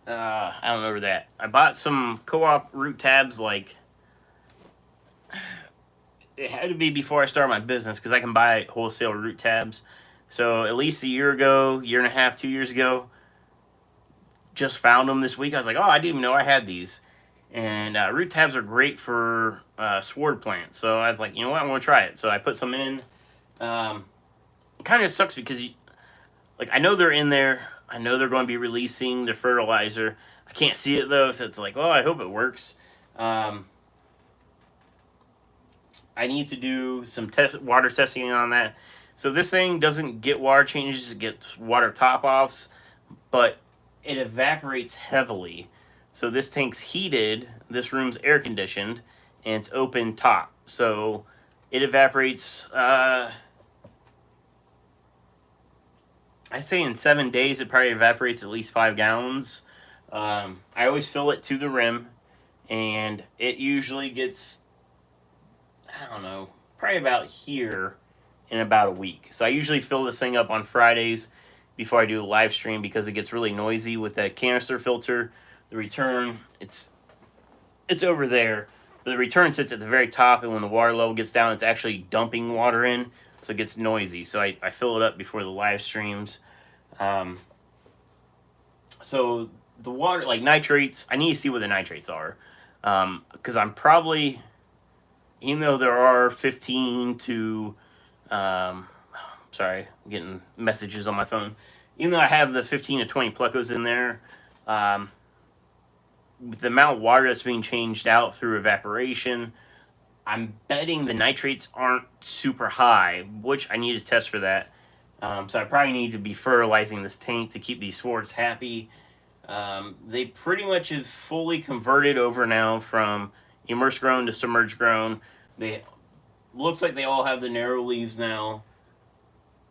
I don't remember that. I bought some co-op root tabs, like, it had to be before I started my business because I can buy wholesale root tabs. So at least a year ago, year and a half, 2 years ago, just found them this week. I was like, oh, I didn't even know I had these. And root tabs are great for sward plants. So I was like, you know what, I'm going to try it. So I put some in. It kind of sucks because, I know they're in there. I know they're going to be releasing the fertilizer. I can't see it, though, so it's like, oh, I hope it works. I need to do some water testing on that. So this thing doesn't get water changes, it gets water top-offs, but it evaporates heavily. So this tank's heated, this room's air-conditioned, and it's open top. So it evaporates, I say in 7 days it probably evaporates at least 5 gallons. I always fill it to the rim, and it usually gets, I don't know, probably about here in about a week. So I usually fill this thing up on Fridays before I do a live stream because it gets really noisy with that canister filter. The return, it's over there, but the return sits at the very top, and when the water level gets down, it's actually dumping water in, so it gets noisy. So I fill it up before the live streams. So the water, like nitrates, I need to see what the nitrates are, because I'm probably, even though there are 15 to, sorry, I'm getting messages on my phone. Even though I have the 15 to 20 plecos in there, with the amount of water that's being changed out through evaporation, I'm betting the nitrates aren't super high, which I need to test for that. So I probably need to be fertilizing this tank to keep these swards happy. They pretty much have fully converted over now from immersed grown to submerged grown. They looks like they all have the narrow leaves now,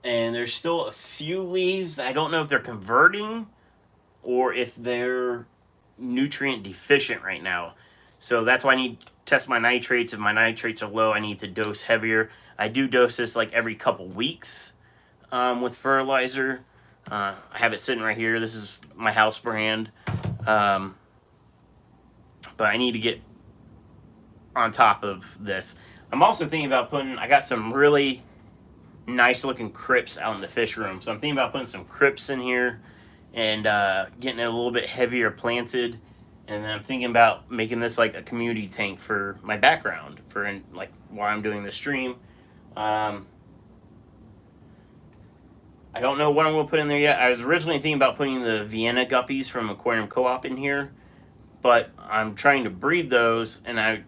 and there's still a few leaves that I don't know if they're converting or if they're nutrient deficient right now. So that's why I need to test my nitrates. If my nitrates are low, I need to dose heavier. I do dose this like every couple weeks with fertilizer. I have it sitting right here. This is my house brand. But I need to get on top of this. I'm also thinking about I got some really nice looking crypts out in the fish room. So I'm thinking about putting some crypts in here and getting it a little bit heavier planted. And then I'm thinking about making this like a community tank for my background for like while I'm doing the stream. I don't know what I'm going to put in there yet. I was originally thinking about putting the Vienna guppies from Aquarium Co-op in here, but I'm trying to breed those, and I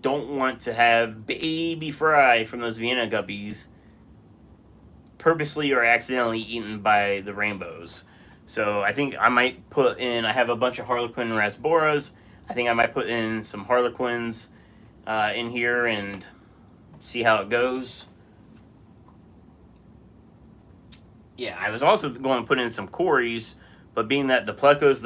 don't want to have baby fry from those Vienna guppies purposely or accidentally eaten by the rainbows. So I think I might put in, I have a bunch of Harlequin Rasboras. I think I might put in some Harlequins in here and see how it goes. Yeah, I was also going to put in some Cories, but being that the Plecos,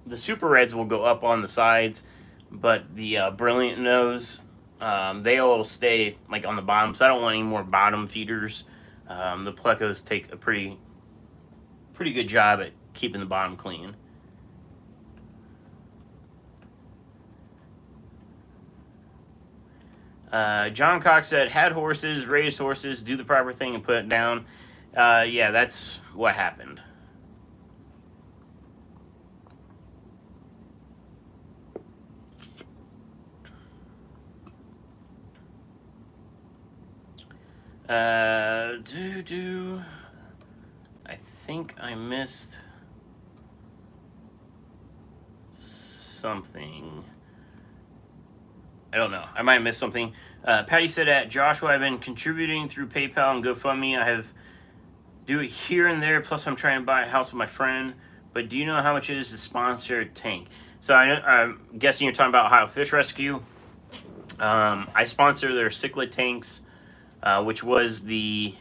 the Super Reds will go up on the sides, but the Brilliant Nose, they all stay like on the bottom, so I don't want any more bottom feeders. The Plecos take a pretty good job at keeping the bottom clean. John Cox said, had horses, raised horses, do the proper thing and put it down. Yeah, that's what happened. I think I missed something. I don't know. I might have missed something. Patty said, at Joshua, I've been contributing through PayPal and GoFundMe. I have do it here and there. Plus, I'm trying to buy a house with my friend. But do you know how much it is to sponsor a tank? So I'm guessing you're talking about Ohio Fish Rescue. I sponsor their cichlid tanks, which was the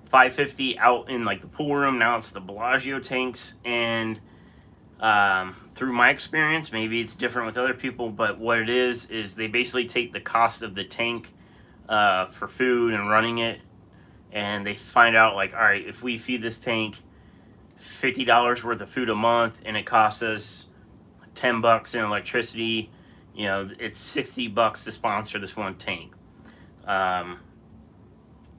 550 out in like the pool room. Now it's the Bellagio tanks. And through my experience, maybe it's different with other people, but what it is they basically take the cost of the tank for food and running it, and they find out like, all right, if we feed this tank $50 worth of food a month and it costs us $10 in electricity, you know, it's $60 to sponsor this one tank.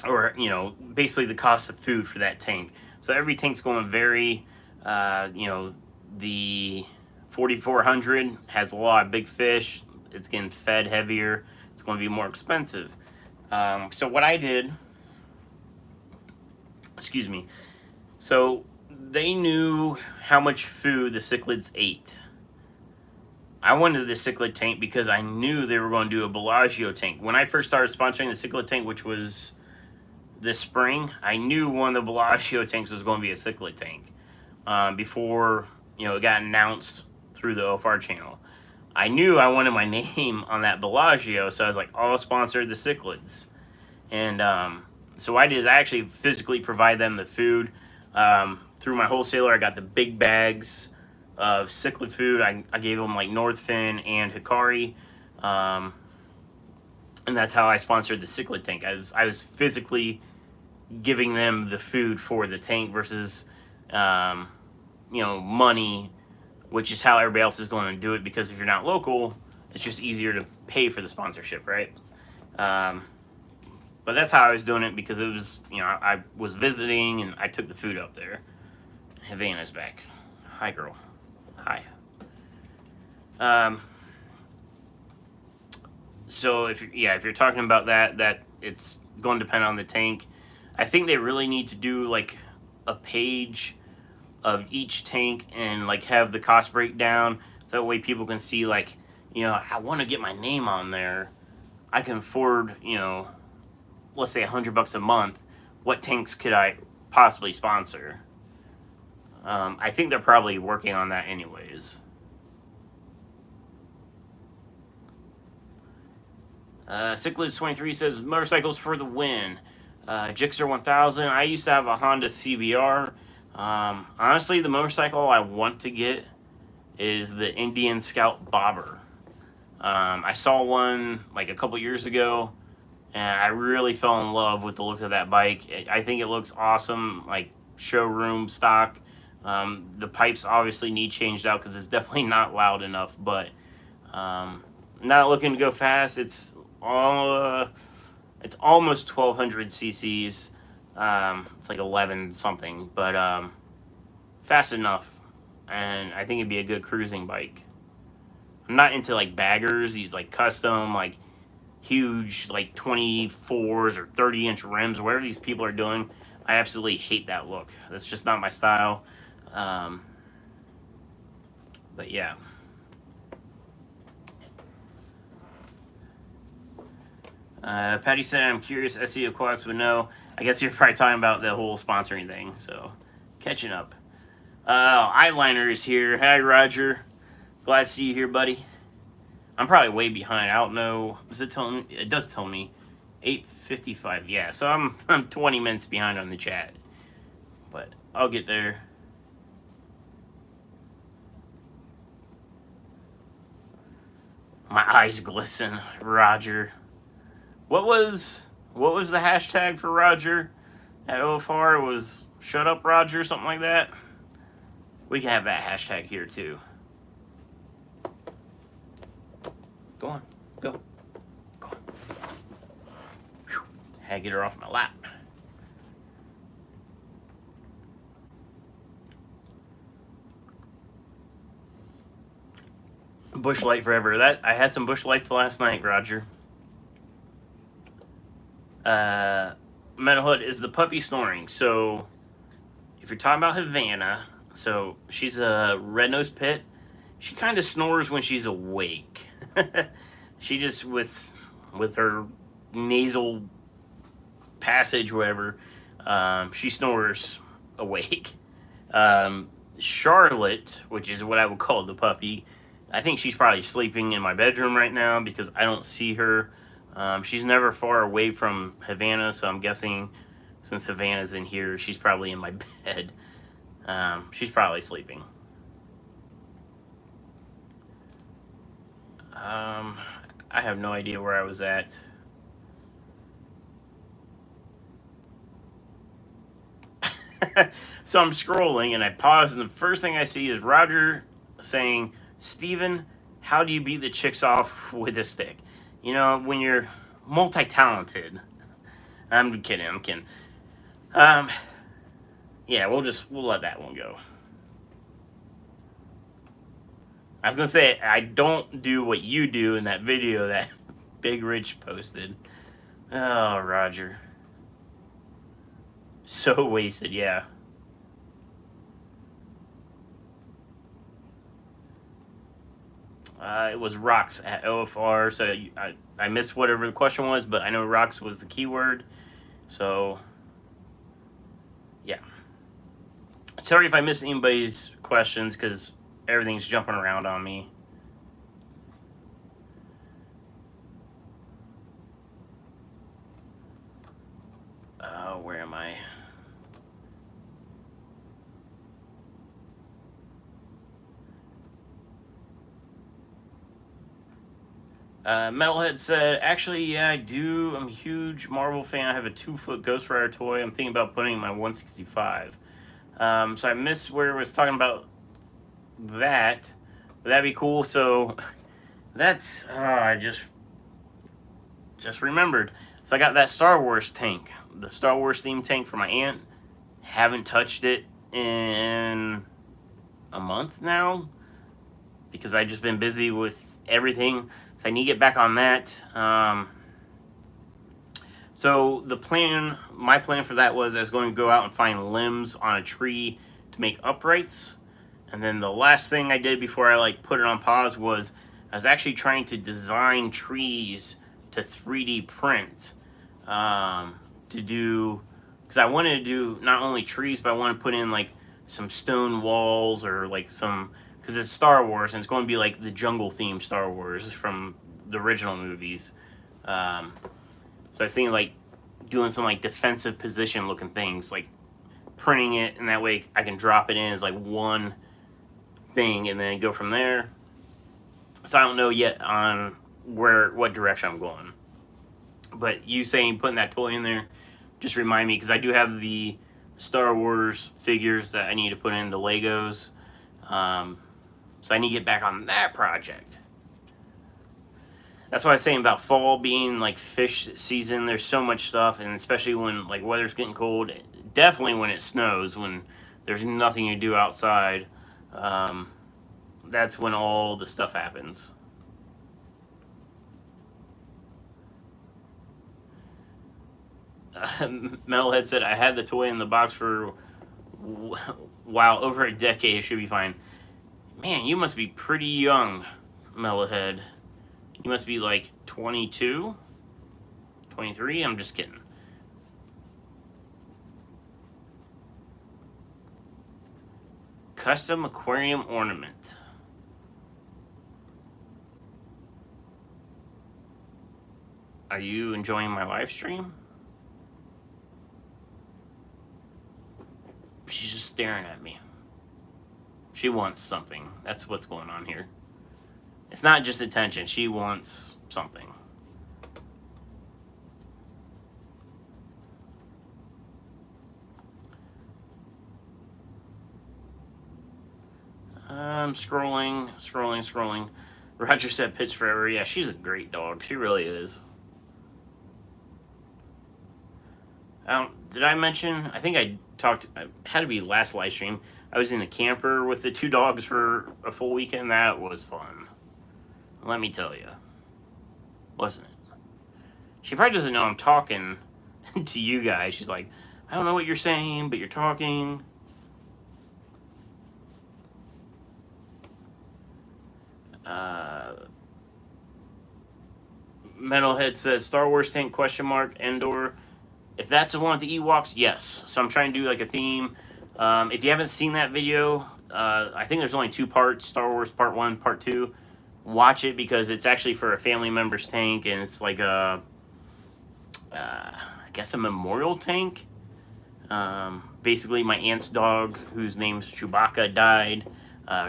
Or, you know, basically the cost of food for that tank. So every tank's going to vary. You know, the 4400 has a lot of big fish. It's getting fed heavier. It's going to be more expensive. So what I did, excuse me, so they knew how much food the cichlids ate. I wanted the cichlid tank because I knew they were going to do a Bellagio tank. When I first started sponsoring the cichlid tank, which was this spring, I knew one of the Bellagio tanks was going to be a cichlid tank before, you know, it got announced through the OFR channel. I knew I wanted my name on that Bellagio, so I was like, I'll sponsor the cichlids. And so what I did is I actually physically provide them the food. Through my wholesaler, I got the big bags of cichlid food. I gave them like Northfin and Hikari. And that's how I sponsored the cichlid tank. I was physically giving them the food for the tank versus, you know, money, which is how everybody else is going to do it, because if you're not local, it's just easier to pay for the sponsorship, right? But that's how I was doing it, because it was, you know, I was visiting and I took the food up there. Havana's back. Hi, girl. Hi. So if you're talking about that it's going to depend on the tank. I think they really need to do like a page of each tank and like have the cost breakdown, so that way people can see, like, you know, I want to get my name on there. I can afford, you know, let's say $100 a month. What tanks could I possibly sponsor? I think they're probably working on that anyways. Cichlids23 says, motorcycles for the win. Gixxer 1000. I used to have a Honda CBR. Honestly, the motorcycle I want to get is the Indian Scout Bobber. I saw one like a couple years ago, and I really fell in love with the look of that bike. I think it looks awesome, like showroom stock. The pipes obviously need changed out because it's definitely not loud enough, but not looking to go fast. It's almost 1200 cc's. It's like 11 something, but fast enough, and I think it'd be a good cruising bike. I'm not into like baggers, these like custom, like huge, like 24s or 30-inch rims, whatever these people are doing. I absolutely hate that look. That's just not my style. But yeah. Patty said, I'm curious, SE Aquatics would know. I guess you're probably talking about the whole sponsoring thing, so catching up. Eyeliner is here. Hi, Roger. Glad to see you here, buddy. I'm probably way behind. I don't know. Does it tell me? It does tell me 8:55. Yeah, so I'm 20 minutes behind on the chat, but I'll get there. My eyes glisten, Roger. What was the hashtag for Roger at OFR? It was shut up, Roger, something like that. We can have that hashtag here too. Go on, go on. Had to get her off my lap. Busch Light forever. That I had some Busch Lights last night, Roger. Metalhead, is the puppy snoring? So, if you're talking about Havana, so she's a red-nosed pit. She kind of snores when she's awake. She just with her nasal passage, whatever, she snores awake. Charlotte, which is what I would call the puppy, I think she's probably sleeping in my bedroom right now because I don't see her. She's never far away from Havana, so I'm guessing since Havana's in here, she's probably in my bed. She's probably sleeping. I have no idea where I was at. So I'm scrolling and I pause, and the first thing I see is Roger saying, Steven, how do you beat the chicks off with a stick? You know, when you're multi-talented. I'm kidding. Yeah, we'll let that one go. I was gonna say, I don't do what you do in that video that Big Rich posted. Oh, Roger. So wasted, yeah. It was rocks at OFR, so I missed whatever the question was, but I know rocks was the keyword. So, yeah. Sorry if I missed anybody's questions, because everything's jumping around on me. Where am I? Metalhead said, actually, yeah, I do. I'm a huge Marvel fan. I have a 2-foot Ghost Rider toy. I'm thinking about putting my 165. So I missed where it was talking about that. But that'd be cool. So that's, I just remembered. So I got that Star Wars tank. The Star Wars themed tank for my aunt. Haven't touched it in a month now. Because I've just been busy with everything. So I need to get back on that. So my plan for that was I was going to go out and find limbs on a tree to make uprights. And then the last thing I did before I put it on pause was I was actually trying to design trees to 3D print to do, because I wanted to do not only trees, but I want to put in some stone walls or some, because it's Star Wars and it's going to be the jungle themed Star Wars from the original movies. So I was thinking doing some defensive position looking things, printing it, and that way I can drop it in as one thing and then go from there. So I don't know yet on what direction I'm going. But you saying putting that toy in there just remind me, because I do have the Star Wars figures that I need to put in, the Legos. So I need to get back on that project. That's what I was saying about fall being fish season. There's so much stuff, and especially when weather's getting cold. Definitely when it snows, when there's nothing to do outside. That's when all the stuff happens. Metalhead said, I had the toy in the box for over a decade. It should be fine. Man, you must be pretty young, Metalhead. You must be 22? 23? I'm just kidding. Custom aquarium ornament. Are you enjoying my live stream? She's just staring at me. She wants something. That's what's going on here. It's not just attention. She wants something. I'm scrolling. Roger said Pitch Forever. Yeah, she's a great dog. She really is. Did I mention? I think I talked. It had to be last live stream. I was in a camper with the two dogs for a full weekend. That was fun. Let me tell you, wasn't it? She probably doesn't know I'm talking to you guys. She's like, I don't know what you're saying, but you're talking. Metalhead says Star Wars tank question mark Endor. If that's the one with the Ewoks, yes. So I'm trying to do like a theme. If you haven't seen that video, I think there's only 2 parts: Star Wars Part 1, Part 2. Watch it because it's actually for a family member's tank, and it's like I guess a memorial tank. Basically, my aunt's dog, whose name's Chewbacca, died.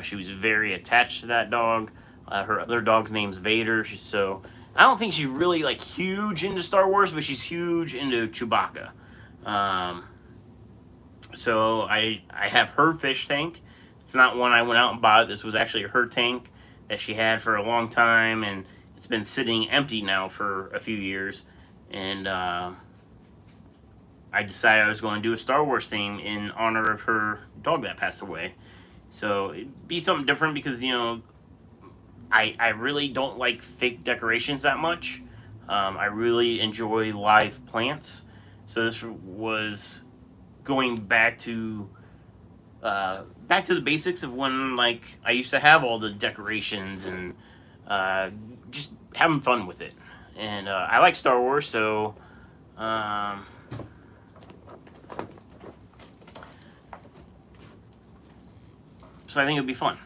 She was very attached to that dog. Her other dog's name's Vader. So I don't think she's really like huge into Star Wars, but she's huge into Chewbacca. So I have her fish tank. It's not one I went out and bought. This was actually her tank that she had for a long time, and it's been sitting empty now for a few years. And I decided I was going to do a Star Wars theme in honor of her dog that passed away. So it'd be something different because, you know, I really don't like fake decorations that much. I really enjoy live plants. So this was going back to the basics of when, like, I used to have all the decorations and just having fun with it. And I like Star Wars, so so I think it'd be fun.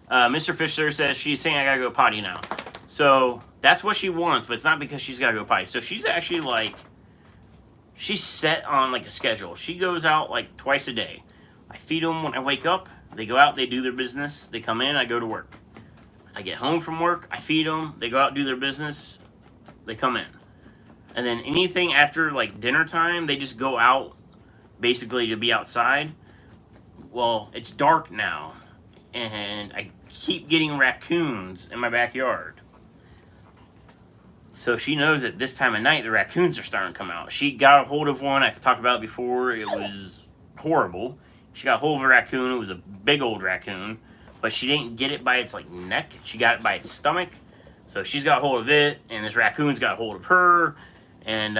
Mr. Fisher says she's saying I gotta go potty now. So that's what she wants, but it's not because she's gotta go potty. So she's actually like, she's set on like a schedule. She goes out like twice a day. I feed them when I wake up. They go out, they do their business. They come in, I go to work. I get home from work, I feed them. They go out, do their business. They come in. And then anything after like dinner time, they just go out basically to be outside. Well, it's dark now, and I keep getting raccoons in my backyard. So she knows that this time of night the raccoons are starting to come out. She got a hold of one. I've talked about it before. It was horrible. She got a hold of a raccoon. It was a big old raccoon, but she didn't get it by its like neck. She got it by its stomach. So she's got a hold of it, and this raccoon's got a hold of her, and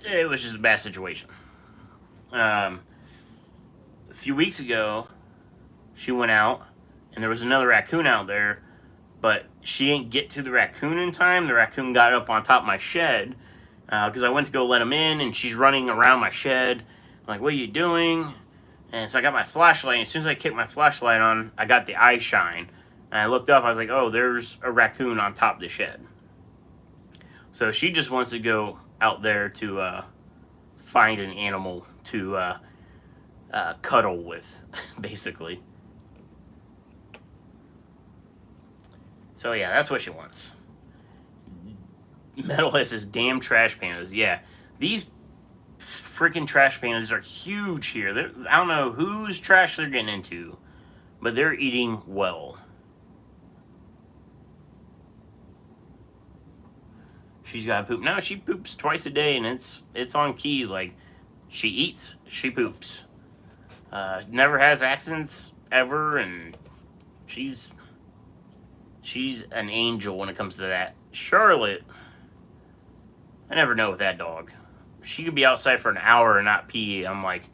it was just a bad situation. A few weeks ago, she went out, and there was another raccoon out there, but she didn't get to the raccoon in time. The raccoon got up on top of my shed because I went to go let him in, and she's running around my shed. I'm like, what are you doing? And so I got my flashlight, and as soon as I kicked my flashlight on, I got the eye shine. And I looked up, I was like, oh, there's a raccoon on top of the shed. So she just wants to go out there to find an animal to cuddle with, basically. So yeah, that's what she wants. Metalhead says, damn trash pandas. Yeah, these freaking trash pandas are huge here. I don't know whose trash they're getting into, but they're eating well. She's got to poop. Now she poops twice a day, and it's on key. Like, she eats, she poops. Never has accidents ever, and she's an angel when it comes to that. Charlotte, I never know with that dog. She could be outside for an hour and not pee. I'm like,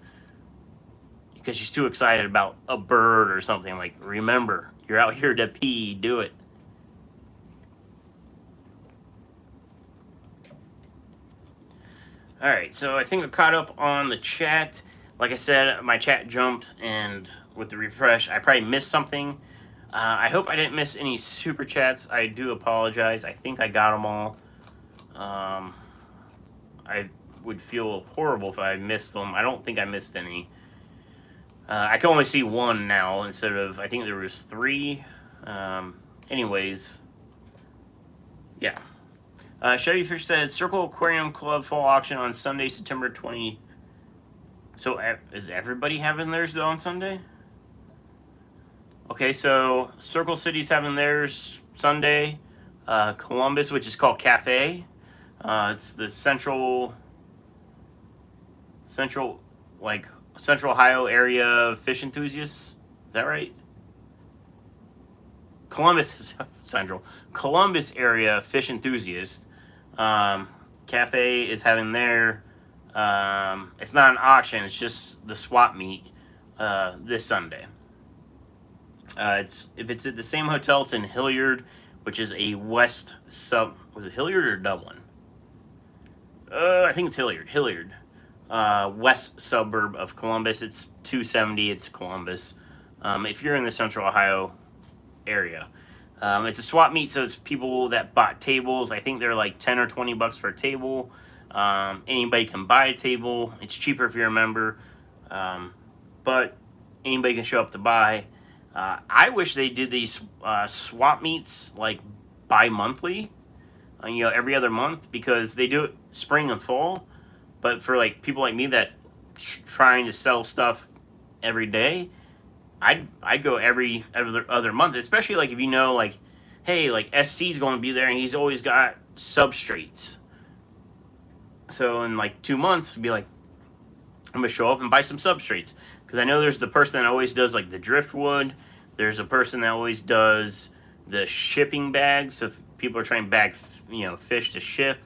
because she's too excited about a bird or something. I'm like, remember, you're out here to pee, do it. Alright, so I think I caught up on the chat. Like I said, my chat jumped, and with the refresh, I probably missed something. I hope I didn't miss any super chats. I do apologize. I think I got them all. I would feel horrible if I missed them. I don't think I missed any. I can only see one now instead of, I think there was 3. Anyways, yeah. Shellyfish says, Circle Aquarium Club Fall Auction on Sunday, September 20. So, is everybody having theirs on Sunday? Okay, so Circle City's having theirs Sunday. Columbus, which is called Cafe. It's the central, like Central Ohio area fish enthusiasts. Is that right? Columbus Central, Columbus area fish enthusiast. Um, Cafe is having their. It's not an auction. It's just the swap meet this Sunday. It's if it's at the same hotel. It's in Hilliard, which is a west sub. Was it Hilliard or Dublin? I think it's Hilliard. Hilliard, west suburb of Columbus. It's 270. It's Columbus. If you're in the Central Ohio area, it's a swap meet, so it's people that bought tables. I think they're like $10 or $20 for a table. Anybody can buy a table. It's cheaper if you're a member, but anybody can show up to buy. I wish they did these swap meets like bi-monthly, every other month, because they do it spring and fall. But for like people like me that trying to sell stuff every day, I'd go every other month, especially like if like, hey, like SC's going to be there and he's always got substrates. So in like 2 months, be like, I'm gonna show up and buy some substrates, because I know there's the person that always does like the driftwood. There's a person that always does the shipping bags. So if people are trying to bag, fish to ship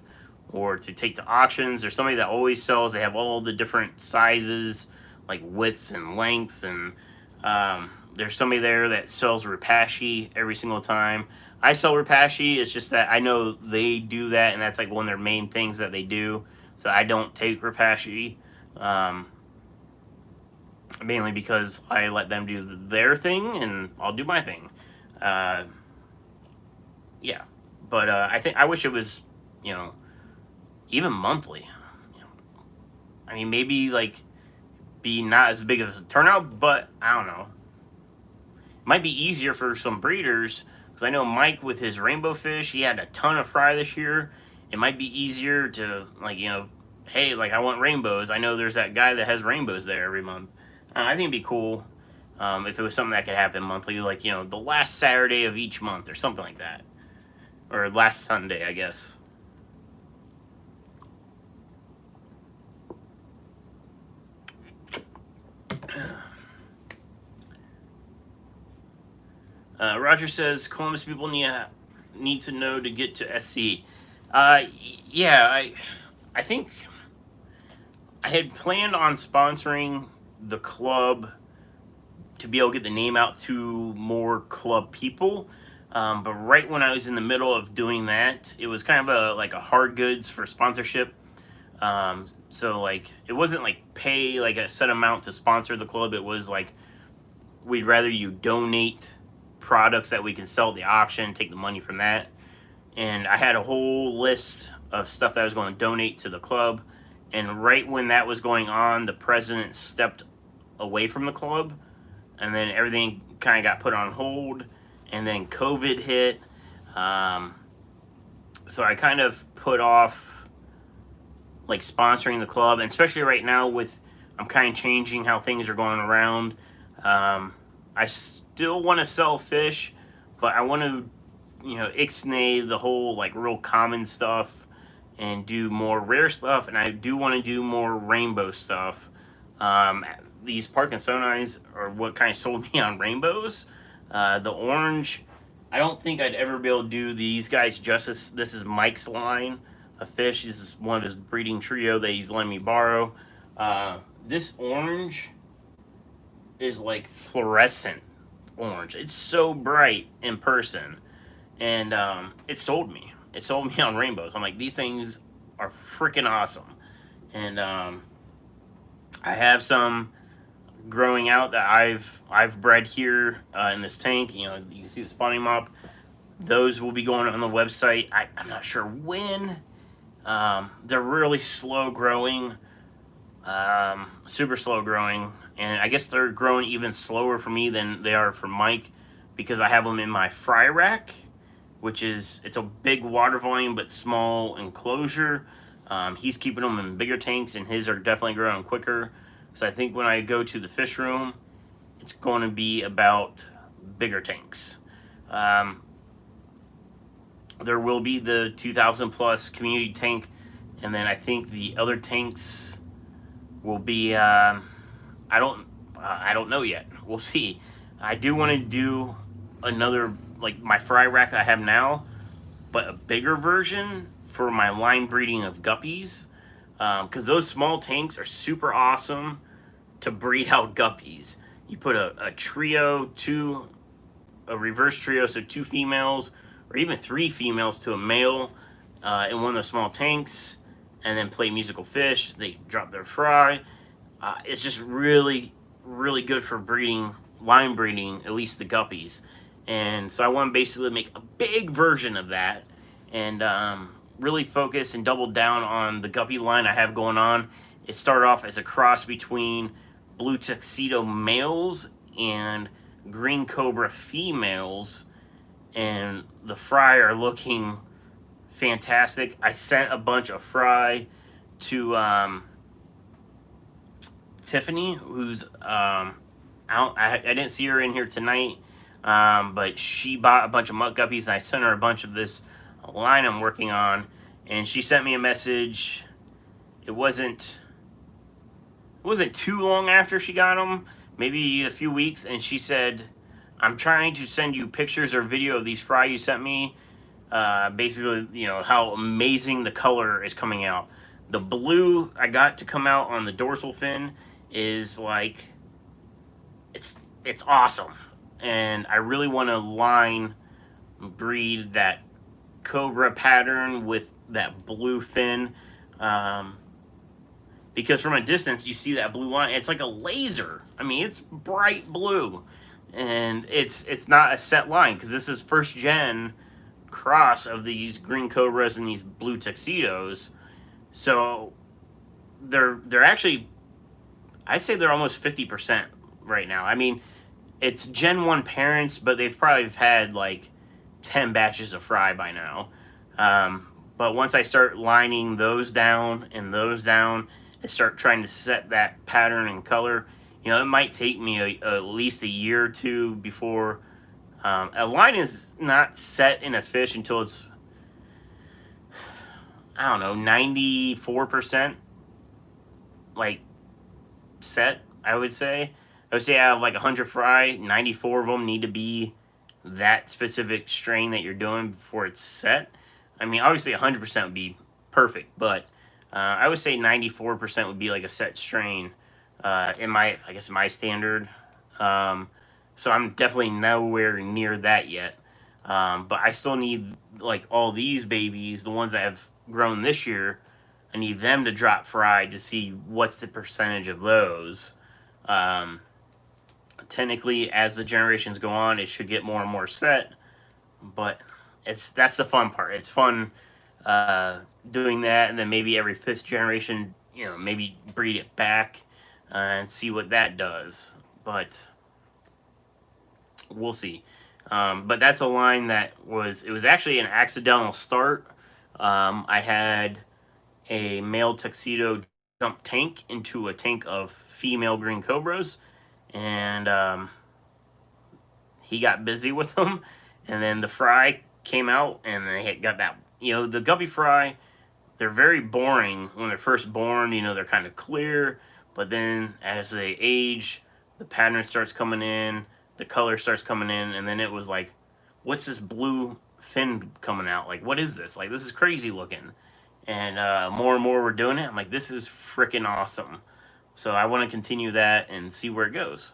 or to take to auctions. There's somebody that always sells. They have all the different sizes, like widths and lengths, and there's somebody there that sells Repashy every single time. I sell Repashy. It's just that I know they do that, and that's like one of their main things that they do. So I don't take Repashy, mainly because I let them do their thing, and I'll do my thing. Yeah, but I wish it was, even monthly. I mean, maybe like be not as big of a turnout, but I don't know. It might be easier for some breeders, because I know Mike with his rainbow fish, he had a ton of fry this year. It might be easier to like, hey, like I want rainbows. I know there's that guy that has rainbows there every month. I think it'd be cool if it was something that could happen monthly, like the last Saturday of each month or something like that, or last Sunday, I guess. Roger says Columbus people need to know to get to SC. Yeah, I think I had planned on sponsoring the club to be able to get the name out to more club people. But right when I was in the middle of doing that, it was kind of like a hard goods for sponsorship. So like it wasn't like pay like a set amount to sponsor the club. It was like we'd rather you donate products that we can sell at the auction, take the money from that. And I had a whole list of stuff that I was going to donate to the club. And right when that was going on, the president stepped away from the club, and then everything kind of got put on hold, and then COVID hit. So I kind of put off like sponsoring the club, and especially right now with I'm kind of changing how things are going around. I still want to sell fish, but I want to, ixnay the whole like real common stuff and do more rare stuff, and I do want to do more rainbow stuff. These Parkinsonites are what kind of sold me on rainbows. The orange, I don't think I'd ever be able to do these guys justice. This is Mike's line of fish. This is one of his breeding trio that he's letting me borrow. This orange is like fluorescent orange. It's so bright in person, and it sold me. It sold me on rainbows. I'm like, these things are freaking awesome, and I have some growing out that I've bred here in this tank. You can see the spawning mop. Those will be going on the website. I'm not sure when. They're really slow growing, super slow growing, and I guess they're growing even slower for me than they are for Mike, because I have them in my fry rack, which is, it's a big water volume but small enclosure. He's keeping them in bigger tanks, and his are definitely growing quicker. So I think when I go to the fish room, it's going to be about bigger tanks. There will be the 2,000 plus community tank, and then I think the other tanks will be. I don't know yet. We'll see. I do want to do another, like my fry rack I have now, but a bigger version for my line breeding of guppies, because those small tanks are super awesome to breed out guppies. You put a trio, a reverse trio, so 2 females or even 3 females to a male in one of those small tanks, and then play musical fish. They drop their fry. It's just really, really good for breeding, line breeding, at least the guppies. And so I want to basically make a big version of that, and really focus and double down on the guppy line I have going on. It started off as a cross between blue tuxedo males and green cobra females, and the fry are looking fantastic. I sent a bunch of fry to Tiffany, who's out. I didn't see her in here tonight, but she bought a bunch of mutt guppies, and I sent her a bunch of this line I'm working on, and she sent me a message. It wasn't too long after she got them, maybe a few weeks, and she said, I'm trying to send you pictures or video of these fry you sent me. Basically, you know, how amazing the color is coming out. The blue I got to come out on the dorsal fin is like, it's awesome. And I really want to line breed that cobra pattern with that blue fin. Because from a distance, you see that blue line. It's like a laser. I mean, it's bright blue. And it's not a set line, because this is first gen cross of these green cobras and these blue tuxedos. So they're actually, I say they're almost 50% right now. I mean, it's Gen 1 parents, but they've probably had like 10 batches of fry by now. But once I start lining those down and start trying to set that pattern and color, you know, it might take me at least a year or two before a line is not set in a fish until it's, I don't know, 94% like set, I would say. I would say out of like 100 fry, 94 of them need to be that specific strain that you're doing before it's set. I mean, obviously 100% would be perfect, but I would say 94% would be like a set strain in my, I guess, my standard. So I'm definitely nowhere near that yet. But I still need, like, all these babies, the ones that have grown this year, I need them to drop fry to see what's the percentage of those. Technically, as the generations go on, it should get more and more set. But that's the fun part. It's fun doing that, and then maybe every 5th generation, you know, maybe breed it back and see what that does. But we'll see. But that's a line that it was actually an accidental start. I had a male tuxedo jump tank into a tank of female green cobras, and he got busy with them, and then the fry came out, and they got that, you know, the guppy fry, they're very boring when they're first born. You know, they're kind of clear, but then as they age, the pattern starts coming in, the color starts coming in, and then it was like, what's this blue fin coming out? Like, what is this? Like, this is crazy looking. And more and more we're doing it. I'm like, this is freaking awesome. So I want to continue that and see where it goes.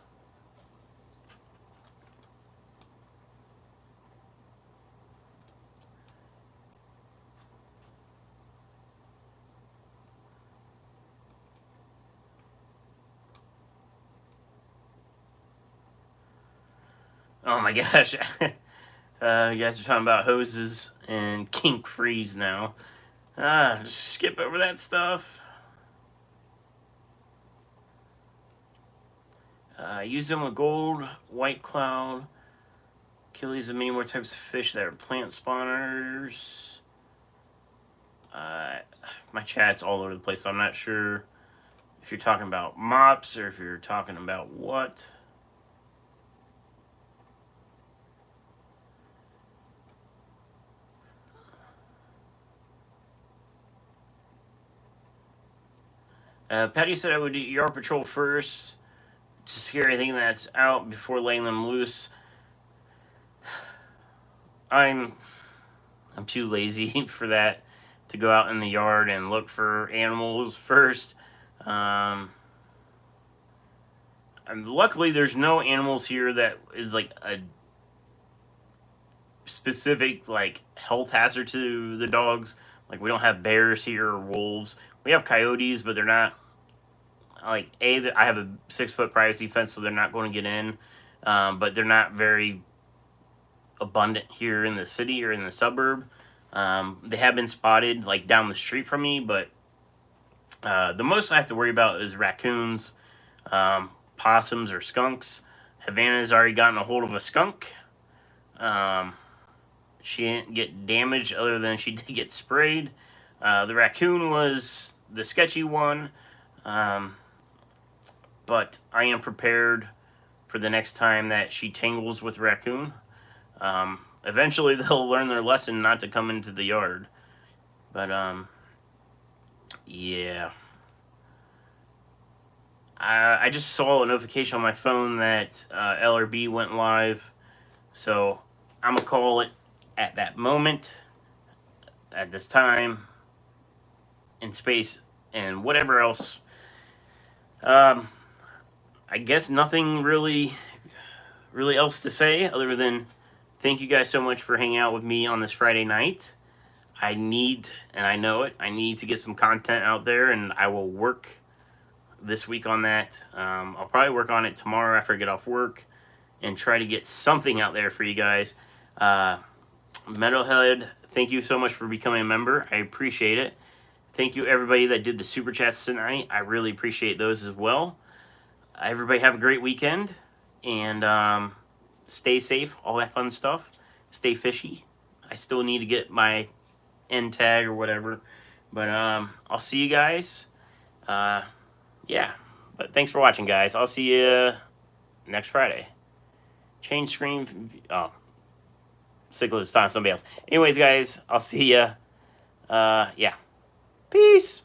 Oh my gosh. You guys are talking about hoses and kink freeze now. Just skip over that stuff. Use them with gold, white cloud, Achilles, and many more types of fish that are plant spawners. My chat's all over the place, so I'm not sure if you're talking about mops or if you're talking about what. Patty said I would do yard patrol first to scare anything that's out before letting them loose. I'm too lazy for that, to go out in the yard and look for animals first. Um, and luckily, there's no animals here that is like a specific like health hazard to the dogs. Like we don't have bears here or wolves. We have coyotes, but they're not like I have a 6 foot privacy fence, so they're not going to get in. But they're not very abundant here in the city or in the suburb. They have been spotted like down the street from me, but the most I have to worry about is raccoons, possums, or skunks. Havana's already gotten a hold of a skunk. Um, she didn't get damaged other than she did get sprayed. The raccoon was the sketchy one, um, but I am prepared for the next time that she tangles with raccoon. Eventually, they'll learn their lesson not to come into the yard. But yeah. I just saw a notification on my phone that LRB went live, so I'm gonna call it at that moment, at this time, in space, and whatever else. Um, I guess nothing really else to say other than thank you guys so much for hanging out with me on this Friday night. I need, and I know it, I need to get some content out there, and I will work this week on that. I'll probably work on it tomorrow after I get off work and try to get something out there for you guys. Metalhead, thank you so much for becoming a member. I appreciate it. Thank you everybody that did the super chats tonight. I really appreciate those as well. Everybody have a great weekend, and stay safe, all that fun stuff. Stay fishy. I still need to get my end tag or whatever, but I'll see you guys. Yeah, but thanks for watching, guys. I'll see you next Friday. Change screen. Oh, sick of this time. Somebody else. Anyways, guys, I'll see you. Yeah. Peace.